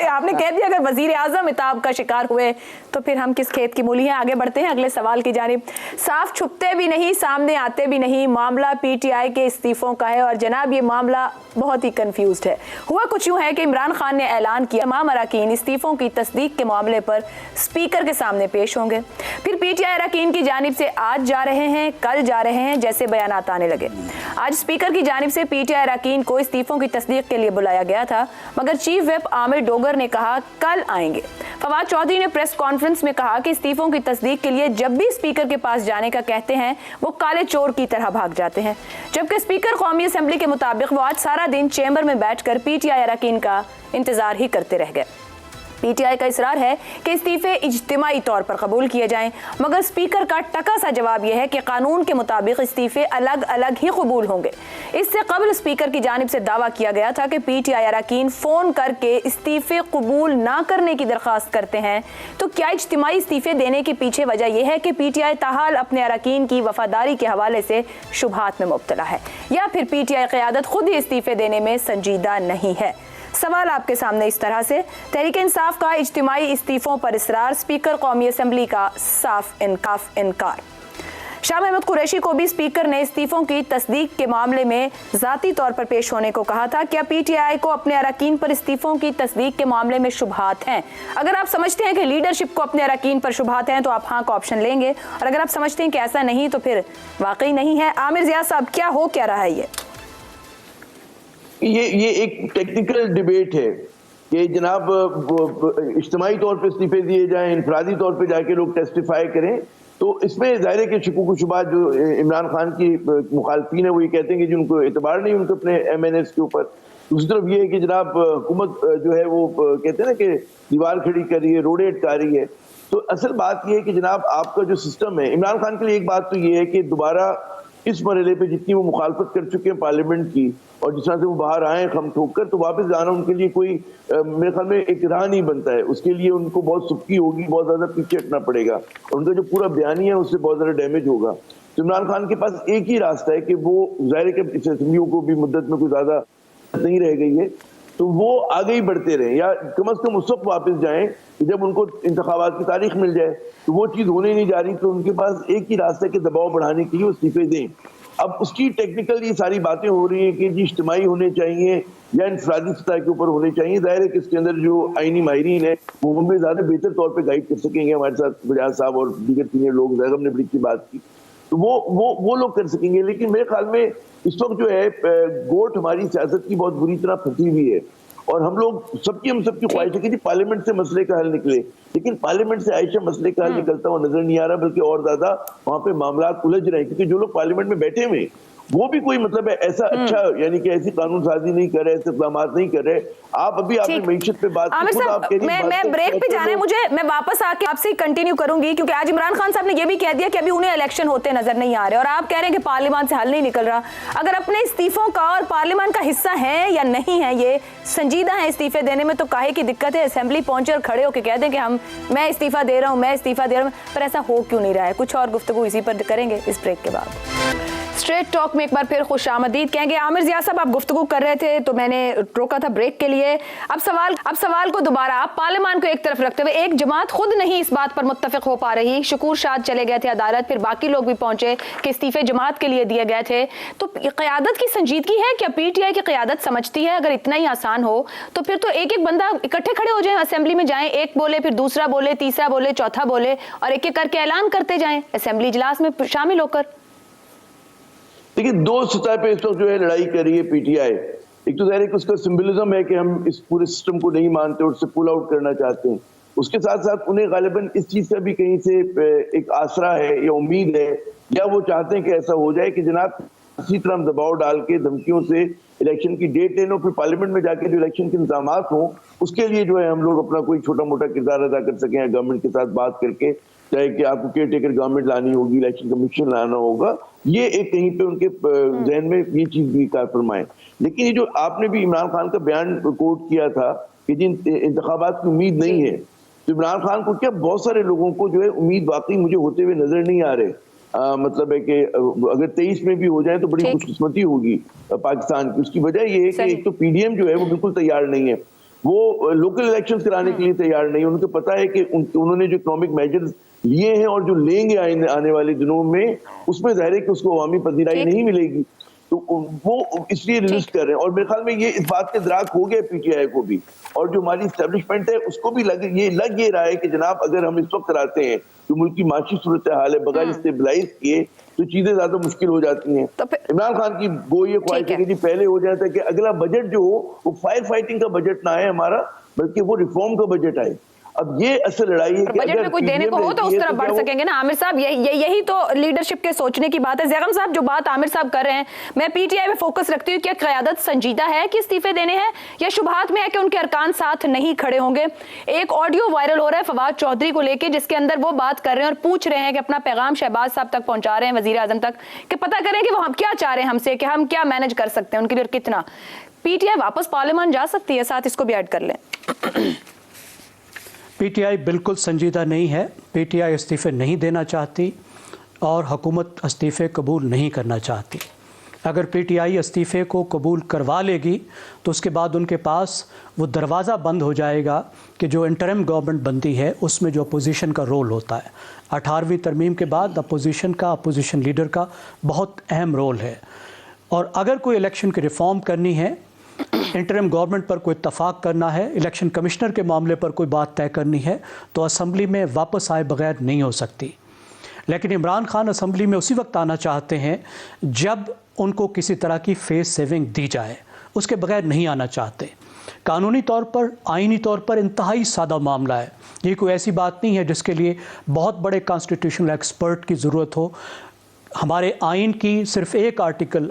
آپ نے کہہ دیا اگر وزیر اعظم عتاب کا شکار ہوئے تو پھر ہم کس کھیت کی مولی ہیں. آگے بڑھتے ہیں اگلے سوال کی جانب. صاف چھپتے بھی نہیں, سامنے آتے بھی نہیں, معاملہ PTI کے استعفوں کا ہے. اور جناب یہ معاملہ بہت ہی کنفیوزڈ ہے. ہوا کچھ یوں ہے کہ عمران خان نے اعلان کیا تمام اراکین استعفوں کی تصدیق کے معاملے پر اسپیکر کے سامنے پیش ہوں گے. پھر PTI اراکین کی جانب سے آج جا رہے ہیں, کل جا رہے ہیں, جیسے بیانات آنے لگے. آج اسپیکر کی جانب سے PTI اراکین کو استعفوں کی تصدیق کے لیے بلایا گیا تھا, مگر چیف ویپ عامر ڈوگر نے کہا کل آئیں گے. فواد چودھری نے پریس کانفرنس میں کہا کہ استعفوں کی تصدیق کے لیے جب بھی اسپیکر کے پاس جانے کا کہتے ہیں وہ کالے چور کی طرح بھاگ جاتے ہیں. جبکہ اسپیکر قومی اسمبلی کے مطابق وہ آج سارا دن چیمبر میں بیٹھ کر PTI اراکین کا انتظار ہی کرتے رہ گئے. PTI کا اصرار ہے کہ استعفے اجتماعی طور پر قبول کیے جائیں, مگر اسپیکر کا ٹکا سا جواب یہ ہے کہ قانون کے مطابق استعفے الگ الگ ہی قبول ہوں گے. اس سے قبل اسپیکر کی جانب سے دعویٰ کیا گیا تھا کہ PTI اراکین فون کر کے استعفے قبول نہ کرنے کی درخواست کرتے ہیں. تو کیا اجتماعی استعفے دینے کے پیچھے وجہ یہ ہے کہ PTI تاحال اپنے اراکین کی وفاداری کے حوالے سے شبہات میں مبتلا ہے, یا پھر PTI قیادت خود ہی استعفے دینے میں سنجیدہ نہیں ہے؟ سوال آپ کے سامنے اس طرح سے. تحریک انصاف کا اجتماعی استعفوں پر اصرار, اسپیکر قومی اسمبلی کا صاف انکار. شاہ محمود قریشی کو بھی اسپیکر نے استعفوں کی تصدیق کے معاملے میں ذاتی طور پر پیش ہونے کو کہا تھا. کیا PTI کو اپنے اراکین پر استعفوں کی تصدیق کے معاملے میں شبہات ہیں؟ اگر آپ سمجھتے ہیں کہ لیڈرشپ کو اپنے اراکین پر شبہات ہیں تو آپ ہاں کا آپشن لیں گے, اور اگر آپ سمجھتے ہیں کہ ایسا نہیں تو پھر واقعی نہیں ہے. عامر ضیاء صاحب, کیا ہو کیا رہا ہے یہ ایک ٹیکنیکل ڈیبیٹ ہے کہ جناب اجتماعی طور پہ استعفے دیے جائیں, انفرادی طور پہ جا کے لوگ ٹیسٹیفائی کریں. تو اس میں ظاہر ہے کہ شکوک و شبہات جو عمران خان کی مخالفین ہیں وہ یہ کہتے ہیں کہ جن کو اعتبار نہیں ان کو اپنے MNS کے اوپر. دوسری طرف یہ ہے کہ جناب حکومت جو ہے وہ کہتے ہیں نا کہ دیوار کھڑی کر رہی ہے, روڈیں اٹکا رہی ہے. تو اصل بات یہ ہے کہ جناب آپ کا جو سسٹم ہے, عمران خان کے لیے ایک بات تو یہ ہے کہ دوبارہ اس مرحلے پہ جتنی وہ مخالفت کر چکے ہیں پارلیمنٹ کی, اور جس طرح سے وہ باہر آئے خم ٹھوک کر, تو واپس جانا ان کے لیے کوئی میرے خیال میں ایک راہ نہیں بنتا ہے. اس کے لیے ان کو بہت سبکی ہوگی, بہت زیادہ پیچھے ہٹنا پڑے گا, اور ان کا جو پورا بیانیہ ہے اس سے بہت زیادہ ڈیمیج ہوگا. تو عمران خان کے پاس ایک ہی راستہ ہے کہ وہ ظاہر ہے کہ اسمبلیوں کو بھی مدت میں کوئی زیادہ نہیں رہ گئی ہے, تو وہ آگے ہی بڑھتے رہیں, یا کم از کم اس وقت واپس جائیں کہ جب ان کو انتخابات کی تاریخ مل جائے. تو وہ چیز ہونے نہیں جا رہی, تو ان کے پاس ایک ہی راستہ ہے کہ دباؤ بڑھانے کے لیے وہ استعفے دیں. اب اس کی ٹیکنیکل یہ ساری باتیں ہو رہی ہیں کہ جی اجتماعی ہونے چاہیے یا انفرادی سطح کے اوپر ہونے چاہیے. ظاہر ہے کہ اس کے اندر جو آئینی ماہرین ہیں وہ ہمیں زیادہ بہتر طور پہ گائیڈ کر سکیں گے. ہمارے ساتھ بجاج صاحب اور دیگر سینئر لوگ زیغم نے بڑی اچھی بات کی, تو وہ لوگ کر سکیں گے. لیکن میرے خیال میں اس وقت جو ہے گوٹ ہماری سیاست کی بہت بری طرح پھنسی ہوئی ہے, اور ہم سب کی خواہش ہے کہ پارلیمنٹ سے مسئلے کا حل نکلے, لیکن پارلیمنٹ سے عائشہ مسئلے کا حل نکلتا ہوا نظر نہیں آ رہا, بلکہ اور زیادہ وہاں پہ معاملات الجھ رہے ہیں, کیونکہ جو لوگ پارلیمنٹ میں بیٹھے ہوئے وہ بھی کوئی مطلب ہے ایسا اچھا یعنی کہ ایسی قانون سازی نہیں کر رہے, ایسے اقدامات نہیں کر رہے. آپ نے معیشت پہ بات عامر صاحب, میں بریک پہ جانا ہے, میں واپس آ کے آپ سے کنٹینیو کروں گی, کیونکہ آج عمران خان صاحب نے یہ بھی کہہ دیا کہ ابھی انہیں الیکشن ہوتے نظر نہیں آ رہے, اور آپ کہہ رہے ہیں کہ پارلیمان سے حل نہیں نکل رہا. اگر اپنے استعفوں کا اور پارلیمان کا حصہ ہیں یا نہیں ہے, یہ سنجیدہ ہیں استعفے دینے میں, تو کاہے کی دقت ہے اسمبلی پہنچے اور کھڑے ہو کے کہہ دیں کہ میں استعفیٰ دے رہا ہوں, پر ایسا ہو کیوں نہیں رہا ہے؟ کچھ اور گفتگو اسی پر کریں گے اس بریک کے بعد. اسٹریٹ ٹاک میں ایک بار پھر خوش آمدید کہیں گے. عامر ضیاء صاحب, آپ گفتگو کر رہے تھے تو میں نے روکا تھا بریک کے لیے. اب سوال کو دوبارہ آپ پارلیمان کو ایک طرف رکھتے ہوئے, ایک جماعت خود نہیں اس بات پر متفق ہو پا رہی. شکور شاد چلے گئے تھے عدالت, پھر باقی لوگ بھی پہنچے کہ استعفے جماعت کے لیے دیے گئے تھے. تو قیادت کی سنجیدگی ہے کیا پی ٹی آئی کی قیادت سمجھتی ہے اگر اتنا ہی آسان ہو تو پھر تو ایک بندہ اکٹھے کھڑے ہو جائیں, اسمبلی میں جائیں, ایک بولے پھر دوسرا بولے, تیسرا بولے, چوتھا بولے, اور ایک ایک کر کے اعلان کرتے جائیں اسمبلی اجلاس میں شامل ہو کر. دیکھیے, دو سطح پہ اس وقت جو ہے لڑائی کر رہی ہے پی ٹی آئی. ایک تو ظاہر ہے کہ اس کا سمبلزم ہے کہ ہم اس پورے سسٹم کو نہیں مانتے اور اس سے پل آؤٹ کرنا چاہتے ہیں. اس کے ساتھ ساتھ انہیں غالباً اس چیز کا بھی کہیں سے ایک آسرا ہے یا امید ہے, یا وہ چاہتے ہیں کہ ایسا ہو جائے کہ جناب اسی طرح ہم دباؤ ڈال کے دھمکیوں سے الیکشن کی ڈیٹ لے لو, پھر پارلیمنٹ میں جا کے جو الیکشن کے انتظامات ہوں اس کے لیے جو ہے ہم لوگ اپنا کوئی چھوٹا موٹا کردار ادا کر سکیں, گورنمنٹ کے ساتھ بات کر کے, چاہے کہ آپ کو کیئر ٹیکر گورنمنٹ لانی ہوگی, الیکشن کمیشن لانا ہوگا. یہ ایک کہیں پہ ان کے ذہن میں یہ چیز بھی کار فرمائے. لیکن یہ جو آپ نے بھی عمران خان کا بیان کوٹ کیا تھا کہ جن انتخابات کی امید نہیں ہے, تو عمران خان کو کیا بہت سارے لوگوں کو جو ہے امید واقعی مجھے ہوتے ہوئے نظر نہیں آ رہے. مطلب ہے کہ اگر 23 میں بھی ہو جائے تو بڑی خوش قسمتی ہوگی پاکستان کی. اس کی وجہ یہ ہے کہ ایک تو پی ڈی ایم جو ہے وہ بالکل تیار نہیں ہے, وہ لوکل الیکشن کرانے کے لیے تیار نہیں ہے. ان کو پتا ہے کہ انہوں نے جو اکنامک میجرز لیے ہیں اور جو لیں گے آنے والے دنوں میں, اس میں ظاہر ہے کہ اس کو عوامی پذیرائی نہیں ملے گی, تو وہ اس لیے ریزسٹ کر رہے ہیں. اور میرے خیال میں یہ اس بات کے ادراک ہو گیا پی ٹی آئی کو بھی, اور جو ہماری اسٹیبلشمنٹ ہے اس کو بھی لگ یہ رہا ہے کہ جناب اگر ہم اس وقت کراتے ہیں جو ملک کی معاشی صورتحال ہے بغیر اسٹیبلائز کیے تو چیزیں زیادہ مشکل ہو جاتی ہیں. عمران خان کی وہ یہ خواہش ہے کہ جی پہلے ہو جاتا ہے کہ اگلا بجٹ جو ہو وہ فائر فائٹنگ کا بجٹ نہ آئے ہمارا, بلکہ وہ ریفارم کا بجٹ آئے. اب یہ اصل لڑائی ہے کہ بجٹ میں کوئی دینے کو ہو تو اس طرح بڑھ سکیں گے نا. عامر صاحب, یہی تو لیڈرشپ کے سوچنے کی بات ہے. زیغم صاحب, جو بات عامر صاحب کر رہے ہیں, میں پی ٹی آئی میں فوکس رکھتی ہوں, کیا قیادت سنجیدہ ہے کہ استعفے دینے ہیں, یا شبہات میں ہے کہ ان کے ارکان ساتھ نہیں کھڑے ہوں گے. ایک آڈیو وائرل ہو رہا ہے فواد چودھری کو لے کے, جس کے اندر وہ بات کر رہے ہیں اور پوچھ رہے ہیں کہ اپنا پیغام شہباز صاحب تک پہنچا رہے ہیں, وزیر اعظم تک, کہ پتہ کریں کہ وہ ہم کیا چاہ رہے ہیں ہم سے, کہ ہم کیا مینج کر سکتے ہیں ان کے لیے, اور کتنا. پی ٹی آئی واپس پارلیمان جا سکتی ہے؟ ساتھ اس کو بھی ایڈ کر لیں. پی ٹی آئی بالکل سنجیدہ نہیں ہے. پی ٹی آئی استعفے نہیں دینا چاہتی اور حکومت استعفے قبول نہیں کرنا چاہتی. اگر پی ٹی آئی استعفے کو قبول کروا لے گی تو اس کے بعد ان کے پاس وہ دروازہ بند ہو جائے گا کہ جو انٹرم گورنمنٹ بنتی ہے اس میں جو اپوزیشن کا رول ہوتا ہے. 18ویں ترمیم کے بعد اپوزیشن لیڈر کا بہت اہم رول ہے. اور اگر کوئی الیکشن کی ریفارم کرنی ہے, انٹرم گورنمنٹ پر کوئی اتفاق کرنا ہے, الیکشن کمشنر کے معاملے پر کوئی بات طے کرنی ہے, تو اسمبلی میں واپس آئے بغیر نہیں ہو سکتی. لیکن عمران خان اسمبلی میں اسی وقت آنا چاہتے ہیں جب ان کو کسی طرح کی فیس سیونگ دی جائے, اس کے بغیر نہیں آنا چاہتے. قانونی طور پر, آئینی طور پر انتہائی سادہ معاملہ ہے. یہ کوئی ایسی بات نہیں ہے جس کے لیے بہت بڑے کانسٹیٹیوشنل ایکسپرٹ کی ضرورت ہو. ہمارے آئین کی صرف ایک آرٹیکل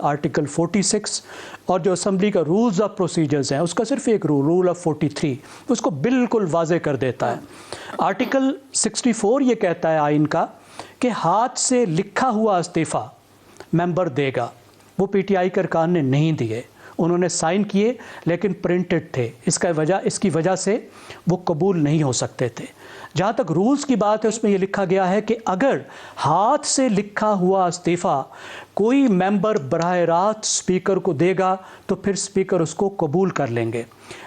46 اور جو اسمبلی کا رولز آف پروسیجرز ہیں اس کا صرف ایک رول آف 43 اس کو بالکل واضح کر دیتا ہے. آرٹیکل 64 یہ کہتا ہے آئین کا کہ ہاتھ سے لکھا ہوا استعفیٰ ممبر دے گا. وہ پی ٹی آئی کے ارکان نے نہیں دیے, انہوں نے سائن کیے لیکن پرنٹڈ تھے. اس کی وجہ سے وہ قبول نہیں ہو سکتے تھے. جہاں تک رولز کی بات ہے اس میں یہ لکھا گیا ہے کہ اگر ہاتھ سے لکھا ہوا استعفیٰ کوئی ممبر براہ راست اسپیکر کو دے گا تو پھر اسپیکر اس کو قبول کر لیں گے.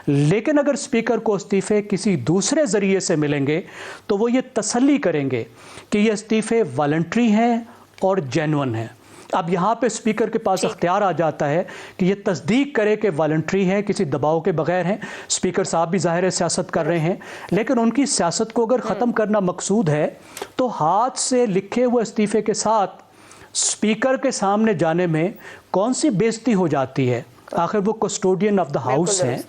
لیکن اگر اسپیکر کو استعفے کسی دوسرے ذریعے سے ملیں گے تو وہ یہ تسلی کریں گے کہ یہ استعفے والنٹری ہیں اور جینون ہیں. अब यहाँ पे स्पीकर के पास अख्तियार आ जाता है कि ये तस्दीक करे कि वॉलंटरी है, किसी दबाव के बगैर हैं। स्पीकर साहब भी ज़ाहिर है सियासत कर रहे हैं, लेकिन उनकी सियासत को अगर ख़त्म करना मकसूद है तो हाथ से लिखे हुए इस्तीफ़े के साथ स्पीकर के सामने जाने में कौन सी बेइज्जती हो जाती है? आखिर वो कस्टोडियन ऑफ द हाउस हैं,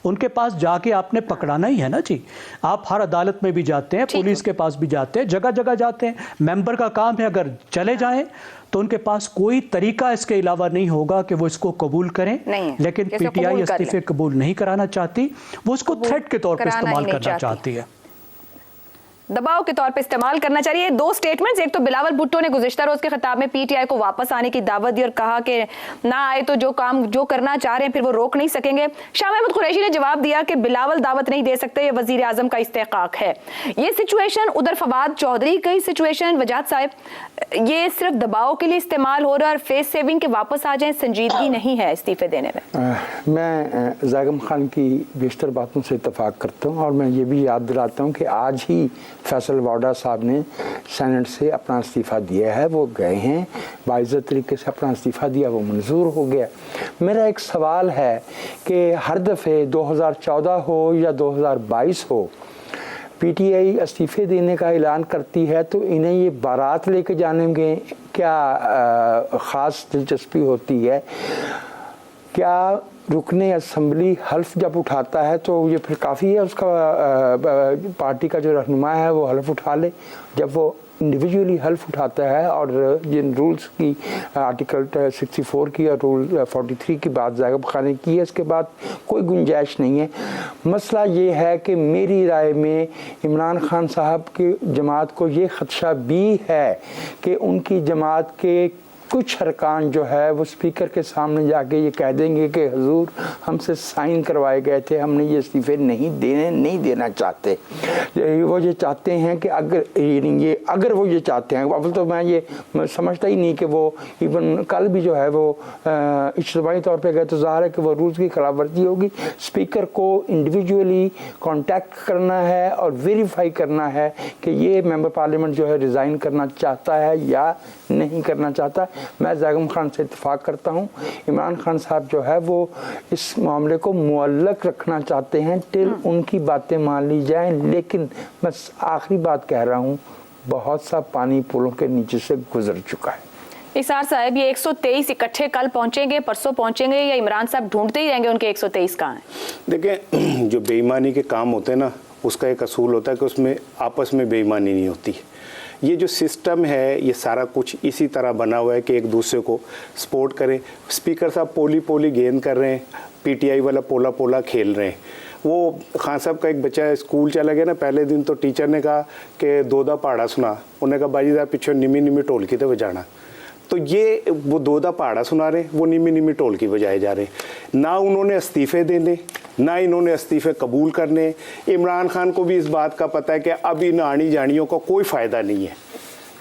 उनके पास जाके आपने पकड़ाना ही है ना जी। आप हर अदालत में भी जाते हैं, पुलिस के पास भी जाते हैं, जगह जगह जाते हैं। मेंबर का काम है अगर चले जाएं तो उनके पास कोई तरीका इसके अलावा नहीं होगा कि वो इसको कबूल करें। लेकिन पीटीआई इस्तीफे कबूल नहीं कराना चाहती, वो उसको थ्रेट के तौर पर इस्तेमाल करना चाहती है, दबाव के तौर पे इस्तेमाल करना चाहिए। दो स्टेटमेंट्स, एक तो बिलावल भुट्टो ने गुज़िश्ता रोज के खिताब में पीटीआई को वापस आने की दावत दी और कहा कि ना आए तो जो करना चाह रहे हैं फिर वो रोक नहीं सकेंगे। शाह महमूद कुरैशी ने जवाब दिया कि बिलावल दावत नहीं दे सकते, ये वजीर आजम का इस्तेहकाक है। ये सिचुएशन, उधर फवाद चौधरी की सिचुएशन, वजाहत साहब, ये सिर्फ दबाव के लिए इस्तेमाल हो रहा है और फेस सेविंग के वापस आ जाए, संजीदगी नहीं है इस्तीफे देने में। मैं ज़ैगम खान की बेशतर बातों से इत्तफाक करता हूँ और मैं ये भी याद दिलाता हूँ कि आज ही फैसल वाडा साहब ने सेनेट से अपना इस्तीफ़ा दिया है। वो गए हैं, बाइज़्ज़त तरीके से अपना इस्तीफ़ा दिया, वो मंजूर हो गया। मेरा एक सवाल है कि हर दफ़े 2014 हो या 2022 हो, पीटीआई इस्तीफ़े देने का ऐलान करती है तो इन्हें ये बारात लेके जाने में क्या ख़ास दिलचस्पी होती है? क्या रुकने असम्बली हल्फ जब उठाता है तो ये फिर काफ़ी है उसका पार्टी का जो रहनुमा है वो हल्फ उठा ले? जब वो इंडिविजुअली हल्फ उठाता है और जिन रूल्स की आर्टिकल 64 की और रूल 43 की बात ज़ैगम खान ने की है, इसके बाद कोई गुंजाइश नहीं है। मसला ये है कि मेरी राय में इमरान खान साहब की जमात को ये ख़दशा भी है कि उनकी जमात के कुछ अरकान जो है वो स्पीकर के सामने जाके ये कह देंगे कि हुजूर हमसे साइन करवाए गए थे, हमने ये इस्तीफे नहीं देना चाहते। वो ये चाहते हैं कि अगर वो ये चाहते हैं, अब तो मैं समझता ही नहीं कि वो इवन कल भी जो है वो इज्तिमाई तौर पे गए तो ज़ाहिर है कि वो रूल्स की खिलाफ वर्जी होगी। स्पीकर को इंडिविजुअली कॉन्टैक्ट करना है और वेरीफाई करना है कि ये मेंबर पार्लियामेंट जो है रिज़ाइन करना चाहता है या नहीं करना चाहता। मैं ज़ैगम खान से इत्तेफाक करता हूँ, इमरान खान साहब जो है वो इस मामले को मुअल्लक रखना चाहते हैं टिल उनकी बातें मान ली जाएं। लेकिन मैं आखिरी बात कह रहा हूँ, बहुत सा पानी पुलों के नीचे से गुजर चुका है। इसार साहब, ये 123 इकट्ठे कल पहुंचेंगे, परसों पहुंचेंगे, या इमरान साहब ढूंढते ही रहेंगे उनके 123 कहाँ हैं? देखें, जो बेईमानी के काम होते हैं ना, उसका एक असूल होता है कि उसमें आपस में बेईमानी नहीं होती। ये जो सिस्टम है ये सारा कुछ इसी तरह बना हुआ है कि एक दूसरे को सपोर्ट करें। स्पीकर साहब पोली गेंद कर रहे हैं, पीटीआई वाला पोला खेल रहे हैं। वो खान साहब का एक बच्चा स्कूल चला गया ना, पहले दिन तो टीचर ने कहा कि दोदा पहाड़ा सुना, उन्होंने कहा बाजी साहब पीछे निमी ढोलकी तो बजाना। तो ये वो दोदा पहाड़ा सुना रहे, वो निमी ढोलकी बजाए जा रहे। ना उन्होंने इस्तीफ़े देने, ना इन्होंने इस्तीफ़े कबूल करने। इमरान खान को भी इस बात का पता है कि अब इन आनी जानियों का कोई फ़ायदा नहीं है।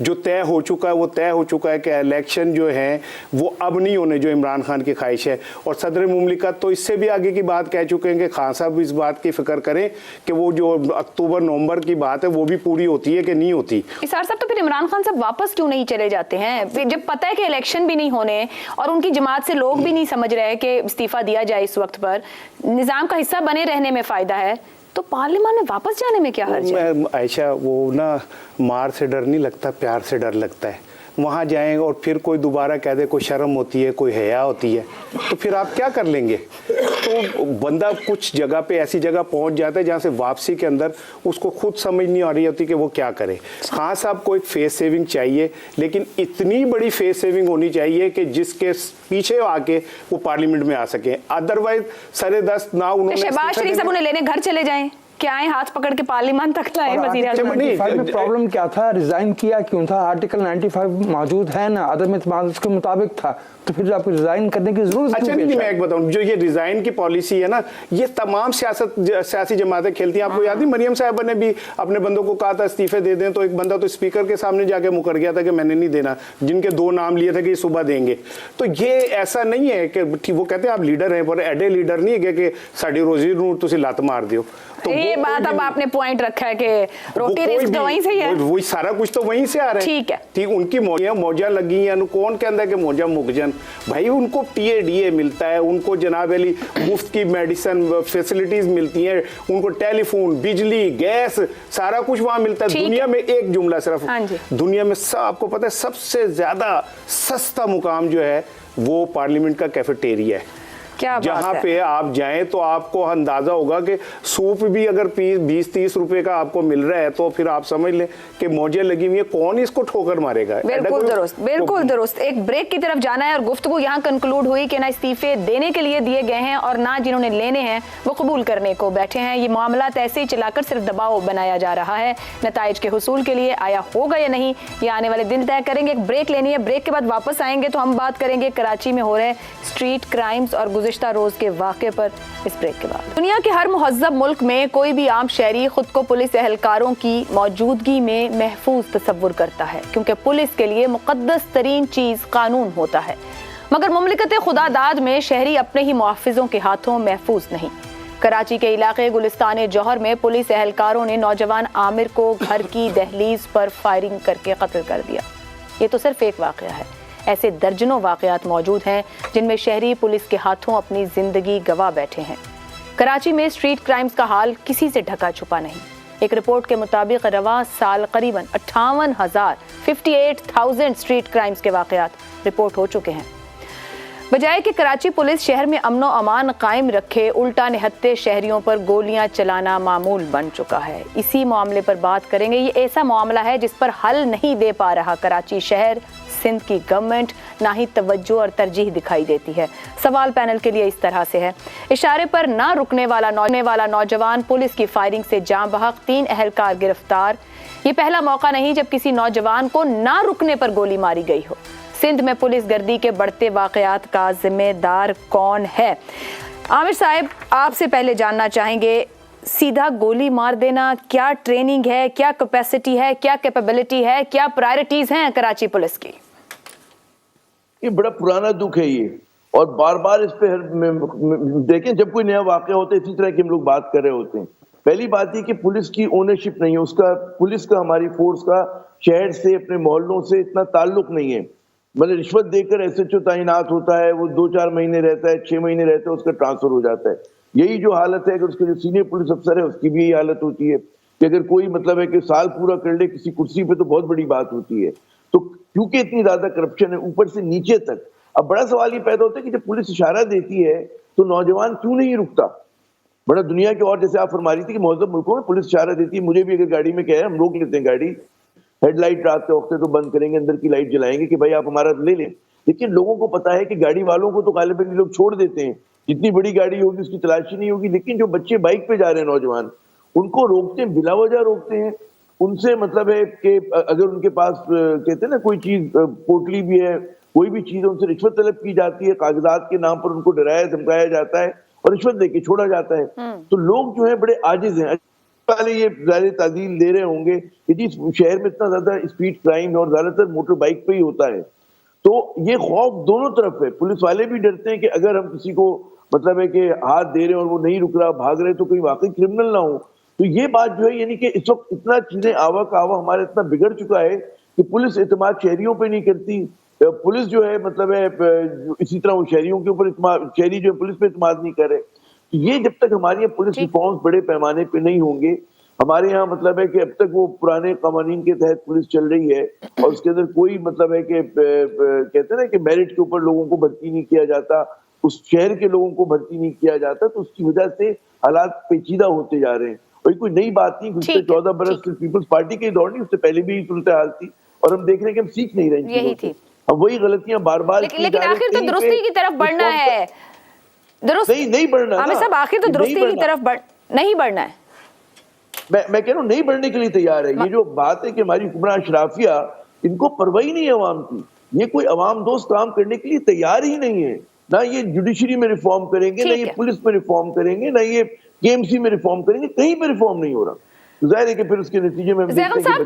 जो तय हो चुका है वो तय हो चुका है कि इलेक्शन जो है वो अब नहीं होने जो इमरान खान की ख्वाहिश है। और सदर मुमलिकत तो इससे भी आगे की बात कह चुके हैं कि खान साहब भी इस बात की फ़िक्र करें कि वो जो अक्टूबर नवंबर की बात है वो भी पूरी होती है कि नहीं होती। इसार साहब, तो फिर इमरान खान साहब वापस क्यों नहीं चले जाते हैं जब पता है कि इलेक्शन भी नहीं होने और उनकी जमात से लोग भी नहीं समझ रहे कि इस्तीफ़ा दिया जाए इस वक्त पर, निज़ाम का हिस्सा बने रहने में फ़ायदा है, तो पार्लियामेंट में वापस जाने में क्या हर्ज है? आयशा, वो ना मार से डर नहीं लगता, प्यार से डर लगता है। वहाँ जाएं और फिर कोई दोबारा कह दे, कोई शर्म होती है, कोई हया होती है, तो फिर आप क्या कर लेंगे? तो बंदा कुछ जगह पे ऐसी जगह पहुँच जाता है जहाँ से वापसी के अंदर उसको खुद समझ नहीं आ रही होती कि वो क्या करे। खान साहब को एक फेस सेविंग चाहिए, लेकिन इतनी बड़ी फेस सेविंग होनी चाहिए कि जिसके पीछे आके वो पार्लियामेंट में आ सके। अदरवाइज सरे दस्त ना उन्होंने शहबाज शरीफ साहब उन्हें लेने घर चले जाएं, क्या आए हाथ पकड़ के पार्लियामेंट तक लाए वजीर आज़म? में प्रॉब्लम क्या था, रिजाइन किया क्यों था? आर्टिकल 95 मौजूद है ना, अदम इत्मीनान उसके मुताबिक था, तो फिर आपको रिजाइन करने की जरूरत अच्छा नहीं, मैं एक बताऊं, जो ये रिजाइन की पॉलिसी है ना, ये तमाम सियासी जमातें खेलती हैं। आपको याद नहीं, मरियम साहबा ने भी अपने बंदों को कहा था इस्तीफे दे दें, तो एक बंदा तो स्पीकर के सामने जाके मुकर गया था कि मैंने नहीं देना, जिनके 2 नाम लिए थे कि सुबह देंगे। तो ये ऐसा नहीं है कि वो कहते हैं आप लीडर हैं, पर एडे लीडर नहीं है कि साड़ी रोजी नूर तुसी लत मार दियो। तो ये बात अब आपने पॉइंट रखा है कि रोटी रिस्क तो वहीं से ही है, वही सारा कुछ तो वहीं से आ रहा है। ठीक है, ठीक, उनकी मौजा लगी हैं, कौन कहता है कि मौजा मुकजन, भाई उनको टीए मिलता है, उनको जनाब अली मुफ्त की मेडिसिन फैसिलिटीज मिलती हैं, उनको टेलीफोन, बिजली, गैस, सारा कुछ वहां मिलता है। दुनिया में एक जुमला सिर्फ, दुनिया में आपको पता है सबसे ज्यादा सस्ता मुकाम जो है वो पार्लियामेंट का कैफेटेरिया है। जहां पे आप जाएं तो आपको अंदाजा होगा कि सूप भी अगर 20-30 रुपए का आपको मिल रहा है तो फिर आप समझ लें कि मौजें लगी हुई है, कौन इसको ठोकर मारेगा। बिल्कुल दुरुस्त, बिल्कुल दुरुस्त। एक ब्रेक की तरफ जाना है और गुफ्तगू यहाँ कंक्लूड हुई कि ना इस्तीफे देने के लिए दिए गए हैं और ना जिन्होंने लेने हैं वो कबूल करने को बैठे हैं। ये मामला ऐसे ही चलाकर सिर्फ दबाव बनाया जा रहा है, नताइज के हुसूल के लिए आया होगा या नहीं ये आने वाले दिन तय करेंगे। एक ब्रेक लेनी है, ब्रेक के बाद वापस आएंगे तो हम बात करेंगे कराची में हो रहे स्ट्रीट क्राइम्स और गुज़िश्ता रोज के वाक़े पर इस ब्रेक के बाद। दुनिया के हर मुहज़्ज़ब मुल्क में कोई भी आम शहरी खुद को पुलिस एहलकारों की मौजूदगी में महफूज तस्वुर करता है, क्योंकि पुलिस के लिए मुक़द्दस तरीन चीज़ कानून होता है। मगर मुमलिकत खुदादाद में शहरी अपने ही मुहफ़्फ़िज़ों के हाथों महफूज नहीं। कराची के इलाके गुलिस्तान जौहर में पुलिस एहलकारों ने नौजवान आमिर को घर की दहलीज पर फायरिंग करके कत्ल कर दिया। ये तो सिर्फ एक वाक़या है, ऐसे दर्जनों वाक़यात मौजूद हैं जिनमें शहरी पुलिस के हाथों अपनी जिंदगी गंवा बैठे हैं। कराची में स्ट्रीट क्राइम्स का हाल किसी से ढका छुपा नहीं। एक रिपोर्ट के मुताबिक रवां साल करीबन 58,000 स्ट्रीट क्राइम्स के वाक़यात रिपोर्ट हो चुके हैं। बजाय कि कराची पुलिस शहर में अमनो अमान कायम रखे, उल्टा निहत्ते शहरियों पर गोलियां चलाना मामूल बन चुका है। इसी मामले पर बात करेंगे। ये ऐसा मामला है जिस पर हल नहीं दे पा रहा कराची शहर, सिंध की गवर्नमेंट, ना ही तवज्जो और तरजीह दिखाई देती है। सवाल पैनल के लिए इस तरह से है। इशारे पर ना रुकने वाला नौजवान, पुलिस की फायरिंग से जाँ बहक, 3 एहलकार गिरफ्तार। ये पहला मौका नहीं जब किसी नौजवान को ना रुकने पर गोली मारी गई हो। सिंध में पुलिस गर्दी के बढ़ते वाकयात का जिम्मेदार कौन है? आमिर साहब, आपसे पहले जानना चाहेंगे, सीधा गोली मार देना क्या ट्रेनिंग है, क्या कैपेसिटी है, क्या कैपेबिलिटी है, क्या प्रायोरिटीज हैं कराची पुलिस की? ये बड़ा पुराना दुख है ये, और बार बार इस पे देखें जब कोई नया वाकया होता है इसी तरह की हम लोग बात कर रहे होते हैं। पहली बात ये कि पुलिस की ओनरशिप नहीं है, उसका पुलिस का, हमारी फोर्स का शहर से, अपने मोहल्लों से इतना ताल्लुक नहीं है। मतलब रिश्वत देकर एसएचओ तैनात होता है, वो 2-4 महीने रहता है, 6 महीने रहता है, उसका ट्रांसफर हो जाता है। यही जो हालत है, अगर उसके जो सीनियर पुलिस अफसर है उसकी भी यही हालत होती है कि अगर कोई मतलब है कि साल पूरा कर ले किसी कुर्सी पे तो बहुत बड़ी बात होती है। तो क्योंकि इतनी ज्यादा करप्शन है ऊपर से नीचे तक, अब बड़ा सवाल ये पैदा होता है कि जब पुलिस इशारा देती है तो नौजवान क्यों नहीं रुकता? बड़ा दुनिया के, और जैसे आप फरमा रही थी कि मौजूद मुल्कों में पुलिस इशारा देती है, मुझे भी अगर गाड़ी में कहे हम रोक लेते हैं गाड़ी, हेडलाइट रात के वक्त तो बंद करेंगे, अंदर की लाइट जलाएंगे कि भाई आप हमारा ले लें। लेकिन लोगों को पता है कि गाड़ी वालों को तो गालिबन लोग छोड़ देते हैं, जितनी बड़ी गाड़ी होगी उसकी तलाशी नहीं होगी। लेकिन जो बच्चे बाइक पे जा रहे हैं नौजवान, उनको रोकते हैं, बिला वजह रोकते हैं। उनसे मतलब है कि अगर उनके पास कहते हैं ना कोई चीज, पोटली भी है, कोई भी चीज, उनसे रिश्वत तलब की जाती है, कागजात के नाम पर उनको डराया धमकाया जाता है और रिश्वत देके छोड़ा जाता है। तो लोग जो है बड़े आजिज हैं। पहले ये ज़्यादा ताजील दे रहे होंगे कि जी शहर में इतना ज्यादा स्पीड क्राइम है और ज्यादातर मोटर बाइक पे ही होता है, तो ये खौफ दोनों तरफ है। पुलिस वाले भी डरते हैं कि अगर हम किसी को मतलब है कि हाथ दे रहे हैं और वो नहीं रुक रहा, भाग रहे, तो कोई वाकई क्रिमिनल ना हो। तो ये बात जो है, यानी कि इस वक्त इतना चीजें आवा का आवा हमारा इतना बिगड़ चुका है कि पुलिस एतमाद शहरियों पे नहीं करती। पुलिस जो है मतलब है इसी तरह वो शहरियों के ऊपर, शहरी जो है पुलिस पे एतमाद नहीं करे। ये जब तक हमारे यहाँ पुलिस रिफॉर्म्स बड़े पैमाने पे नहीं होंगे, हमारे यहाँ मतलब है कि अब तक वो पुराने कानून के तहत पुलिस चल रही है और उसके अंदर कोई मतलब है कि कहते हैं ना कि मेरिट के ऊपर लोगों को भर्ती नहीं किया जाता, उस शहर के लोगों को भर्ती नहीं किया जाता, तो उसकी वजह से हालात पेचीदा होते जा रहे हैं। और कोई नई बात नहीं, पिछले 14 बरस से पीपल्स पार्टी के दौर नहीं, उससे पहले भी सूरत हाल थी और हम देख रहे हैं कि हम सीख नहीं रहे। यही थी, अब वही गलतियां बार बार। लेकिन आखिर तो दुरुस्ती की तरफ बढ़ना है। नहीं बढ़ना, आखिर तो दुरुस्ती की तरफ नहीं बढ़ना है। मैं कह रहा हूँ नहीं बढ़ने के लिए तैयार है। ये जो बात है कि हमारी हुक्मरान अशराफिया, इनको परवाही नहीं है अवाम की, ये कोई अवाम दोस्त काम करने के लिए तैयार ही नहीं है। ना ये जुडिशरी में रिफॉर्म करेंगे, ना ये पुलिस में रिफॉर्म करेंगे, ना ये केएमसी में रिफॉर्म करेंगे, कहीं पे रिफॉर्म नहीं हो रहा। तो जाहिर है कि फिर उसके नतीजे में ज़ैगम साहब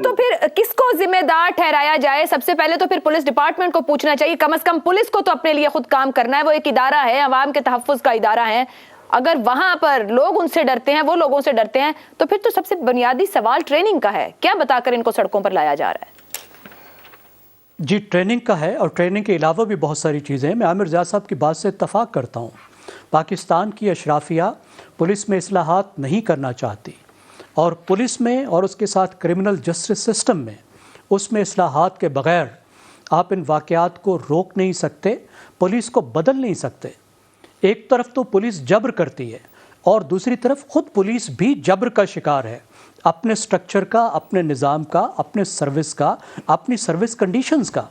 तो फिर किसको जिम्मेदार ठहराया जाए? सबसे पहले तो फिर पुलिस डिपार्टमेंट को पूछना चाहिए। कम से कम पुलिस को तो अपने लिए खुद काम करना है, वो एक इदारा है, अवाम के तहफ्फुज़ का इदारा है, اگر وہاں پر لوگ ان سے ڈرتے ہیں, وہ لوگوں سے ڈرتے ہیں, تو پھر تو سب سے بنیادی سوال ٹریننگ کا ہے. کیا بتا کر ان کو سڑکوں پر لایا جا رہا ہے؟ جی ٹریننگ کا ہے, اور ٹریننگ کے علاوہ بھی بہت ساری چیزیں ہیں. میں عامر رضا صاحب کی بات سے اتفاق کرتا ہوں. پاکستان کی اشرافیہ پولیس میں اصلاحات نہیں کرنا چاہتی, اور پولیس میں اور اس کے ساتھ کرمنل جسٹس سسٹم میں, اس میں اصلاحات کے بغیر آپ ان واقعات کو روک نہیں سکتے, پولیس کو بدل نہیں سکتے. ایک طرف تو پولیس جبر کرتی ہے, اور دوسری طرف خود پولیس بھی جبر کا شکار ہے, اپنے سٹرکچر کا, اپنے نظام کا, اپنے سروس کا, اپنی سروس کنڈیشنز کا.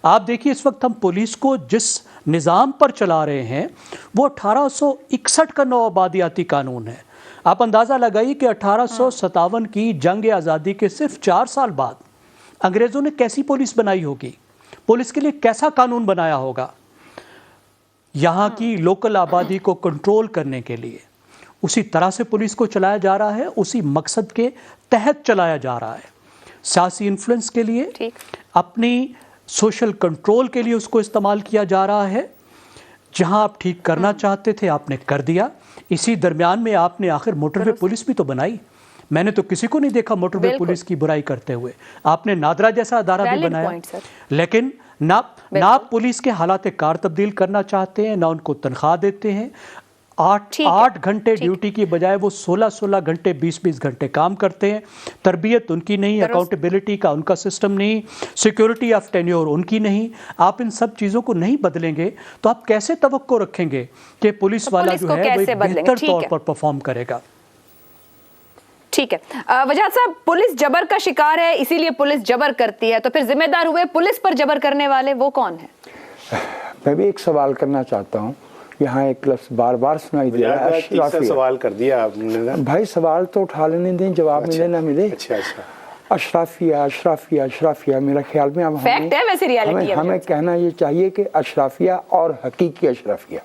آپ دیکھیے اس وقت ہم پولیس کو جس نظام پر چلا رہے ہیں وہ 1861 کا نو آبادیاتی قانون ہے. آپ اندازہ لگائیے کہ 1857 کی جنگ آزادی کے صرف 4 سال بعد انگریزوں نے کیسی پولیس بنائی ہوگی, پولیس کے لیے کیسا قانون بنایا ہوگا. یہاں کی لوکل آبادی کو کنٹرول کرنے کے لیے اسی طرح سے پولیس کو چلایا جا رہا ہے, اسی مقصد کے تحت چلایا جا رہا ہے. سیاسی انفلوئنس کے لیے, اپنی سوشل کنٹرول کے لیے اس کو استعمال کیا جا رہا ہے. جہاں آپ ٹھیک کرنا چاہتے تھے آپ نے کر دیا. اسی درمیان میں آپ نے آخر موٹر وے پولیس بھی تو بنائی. میں نے تو کسی کو نہیں دیکھا موٹر وے پولیس کی برائی کرتے ہوئے. آپ نے نادرا جیسا ادارہ بھی بنایا, لیکن نہ آپ پولیس کے حالات کار تبدیل کرنا چاہتے ہیں, نہ ان کو تنخواہ دیتے ہیں. 8 گھنٹے ڈیوٹی کی بجائے وہ 16 گھنٹے 20 گھنٹے کام کرتے ہیں. تربیت ان کی نہیں, اکاؤنٹیبلٹی کا ان کا سسٹم نہیں, سیکیورٹی آف ٹینیور ان کی نہیں. آپ ان سب چیزوں کو نہیں بدلیں گے تو آپ کیسے توقع رکھیں گے کہ پولیس والا جو ہے وہ بہتر طور پر پرفارم کرے گا؟ ٹھیک ہے وجاہت صاحب, پولیس جبر کا شکار ہے, اسی لیے پولیس جبر کرتی ہے, تو پھر ذمہ دار ہوئے پولیس پر جبر کرنے والے وہ کون ہیں؟ میں بھی ایک سوال کرنا چاہتا ہوں. یہاں ایک لفظ بار بار سنائی دے رہا ہے, اشرافیہ. سوال کر دیا آپ نے بھائی, سوال تو اٹھا لینے دیں, جواب ملے نہ ملے. اشرافیہ اشرافیہ اشرافیہ, میرا خیال میں ہمیں کہنا یہ چاہیے کہ اشرافیہ اور حقیقی اشرافیہ.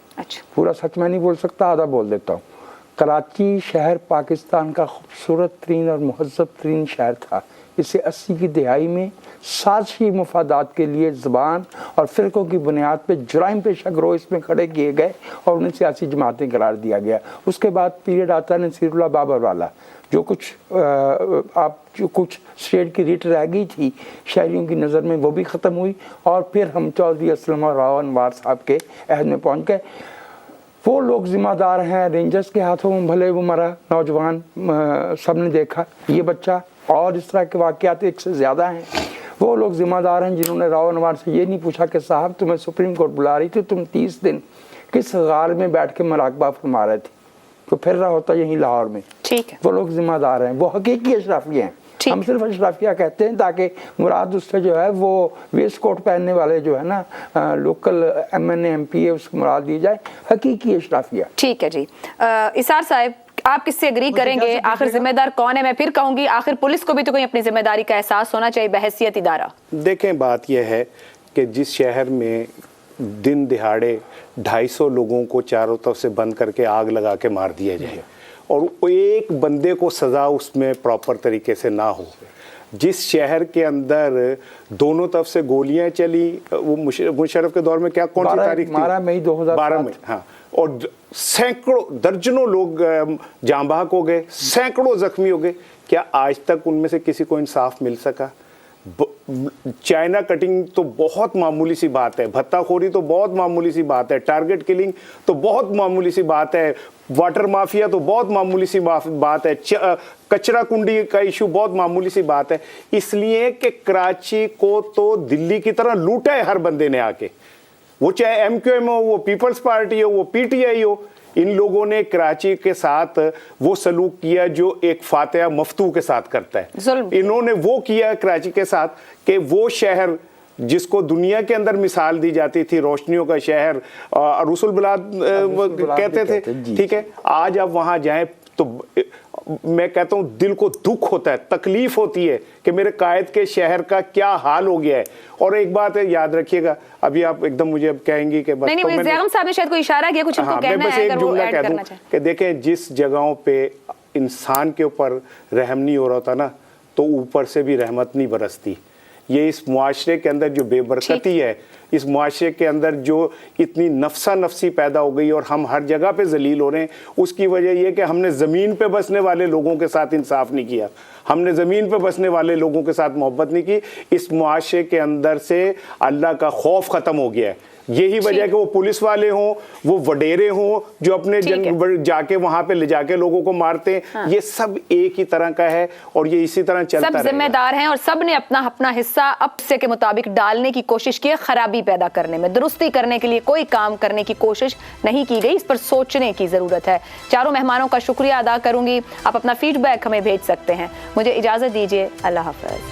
پورا سچ میں نہیں بول سکتا, آدھا بول دیتا ہوں. کراچی شہر پاکستان کا خوبصورت ترین اور مہذب ترین شہر تھا. اسے 80 کی دہائی میں سازشی مفادات کے لیے زبان اور فرقوں کی بنیاد پہ جرائم پیشہ گروہ اس میں کھڑے کیے گئے اور انہیں سیاسی جماعتیں قرار دیا گیا. اس کے بعد پیریڈ آتا نصیر اللہ بابر والا, جو کچھ اسٹیٹ کی ریٹ رہ گئی تھی شہریوں کی نظر میں, وہ بھی ختم ہوئی. اور پھر ہم چودھری اسلم اور راو انوار صاحب کے عہد میں پہنچ گئے. وہ لوگ ذمہ دار ہیں, رینجرز کے ہاتھوں میں بھلے وہ مرا نوجوان, سب نے دیکھا یہ بچہ, اور اس طرح کے واقعات ایک سے زیادہ ہیں. وہ لوگ ذمہ دار ہیں جنہوں نے راو انوار سے یہ نہیں پوچھا کہ صاحب تمہیں سپریم کورٹ بلا رہی تھی, تم 30 دن کس غار میں بیٹھ کے مراقبہ فرما رہے تھے, تو پھر رہا ہوتا یہیں لاہور میں. وہ لوگ ذمہ دار ہیں, وہ حقیقی اشرافیہ ہیں. ہم صرف اشرافیہ کہتے ہیں تاکہ مراد اس سے جو ہے وہ ویسٹ کوٹ پہننے والے جو ہے نا local M N A M P A, اس کو مراد دی جائے. حقیقی اشرافیہ. ٹھیک ہے جی. اسار صاحب, آپ کس سے اگری کریں گے؟ آخر ذمہ دار کون ہے؟ میں پھر کہوں گی آخر پولیس کو بھی تو کوئی اپنی ذمہ داری کا احساس ہونا چاہیے بحیثیت ادارہ. دیکھیں, بات یہ ہے کہ جس شہر میں دن دہاڑے 250 لوگوں کو چاروں طرف سے بند کر کے آگ لگا کے مار دیا جائے اور ایک بندے کو سزا اس میں پراپر طریقے سے نہ ہو, جس شہر کے اندر دونوں طرف سے گولیاں چلی, وہ مشرف کے دور میں کیا کون سی تاریخ تھی؟ 12 مئی 2012 میں. ہاں, اور سینکڑوں درجنوں لوگ جاں بحق ہو گئے, سینکڑوں زخمی ہو گئے. کیا آج تک ان میں سے کسی کو انصاف مل سکا؟ چائنا کٹنگ تو بہت معمولی سی بات ہے, بھتہ خوری تو بہت معمولی سی بات ہے, ٹارگٹ کلنگ تو بہت معمولی سی بات ہے, واٹر مافیا تو بہت معمولی سی بات ہے, کچرا کنڈی کا ایشو بہت معمولی سی بات ہے. اس لیے کہ کراچی کو تو دلی کی طرح لوٹا ہے ہر بندے نے آ کے, وہ چاہے ایم کیو ایم ہو, وہ پیپلز پارٹی ہو, وہ پی ٹی آئی ہو. ان لوگوں نے کراچی کے ساتھ وہ سلوک کیا جو ایک فاتحہ مفتوح کے ساتھ کرتا ہے. انہوں نے وہ کیا کراچی کے ساتھ کہ وہ شہر جس کو دنیا کے اندر مثال دی جاتی تھی روشنیوں کا شہر, عروس البلاد کہتے تھے, ٹھیک ہے, آج آپ وہاں جائیں تو میں کہتا ہوں دل کو دکھ ہوتا ہے, تکلیف ہوتی ہے کہ میرے قائد کے شہر کا کیا حال ہو گیا ہے. اور ایک بات ہے, یاد رکھیے گا, ابھی آپ ایک دم مجھے اب کہیں گی کہ بس زیغم صاحب نے شاید کوئی اشارہ کیا, کچھ ان کو کہنا ہے, اگر وہ ایڈ کرنا چاہیں. کہ دیکھیں جس جگہوں پہ انسان کے اوپر رحم نہیں ہو رہا ہوتا نا, تو اوپر سے بھی رحمت نہیں برستی. یہ اس معاشرے کے اندر جو بے برکتی ہے، اس معاشرے کے اندر جو اتنی نفسا نفسی پیدا ہو گئی اور ہم ہر جگہ پہ ذلیل ہو رہے ہیں، اس کی وجہ یہ کہ ہم نے زمین پہ بسنے والے لوگوں کے ساتھ انصاف نہیں کیا، ہم نے زمین پہ بسنے والے لوگوں کے ساتھ محبت نہیں کی. اس معاشرے کے اندر سے اللہ کا خوف ختم ہو گیا ہے. یہی وجہ ہے کہ وہ پولیس والے ہوں، وہ وڈیرے ہوں جو اپنے جا کے وہاں پہ لے جا کے لوگوں کو مارتے ہیں، یہ سب ایک ہی طرح کا ہے اور یہ اسی طرح چلتا رہے گا. سب ذمہ دار ہیں اور سب نے اپنا اپنا حصہ حصے کے مطابق ڈالنے کی کوشش کی ہے. خرابی پیدا کرنے میں، درستی کرنے کے لیے کوئی کام کرنے کی کوشش نہیں کی گئی. اس پر سوچنے کی ضرورت ہے. چاروں مہمانوں کا شکریہ ادا کروں گی. آپ اپنا فیڈ بیک ہمیں بھیج سکتے ہیں. مجھے اجازت دیجیے. اللہ حافظ.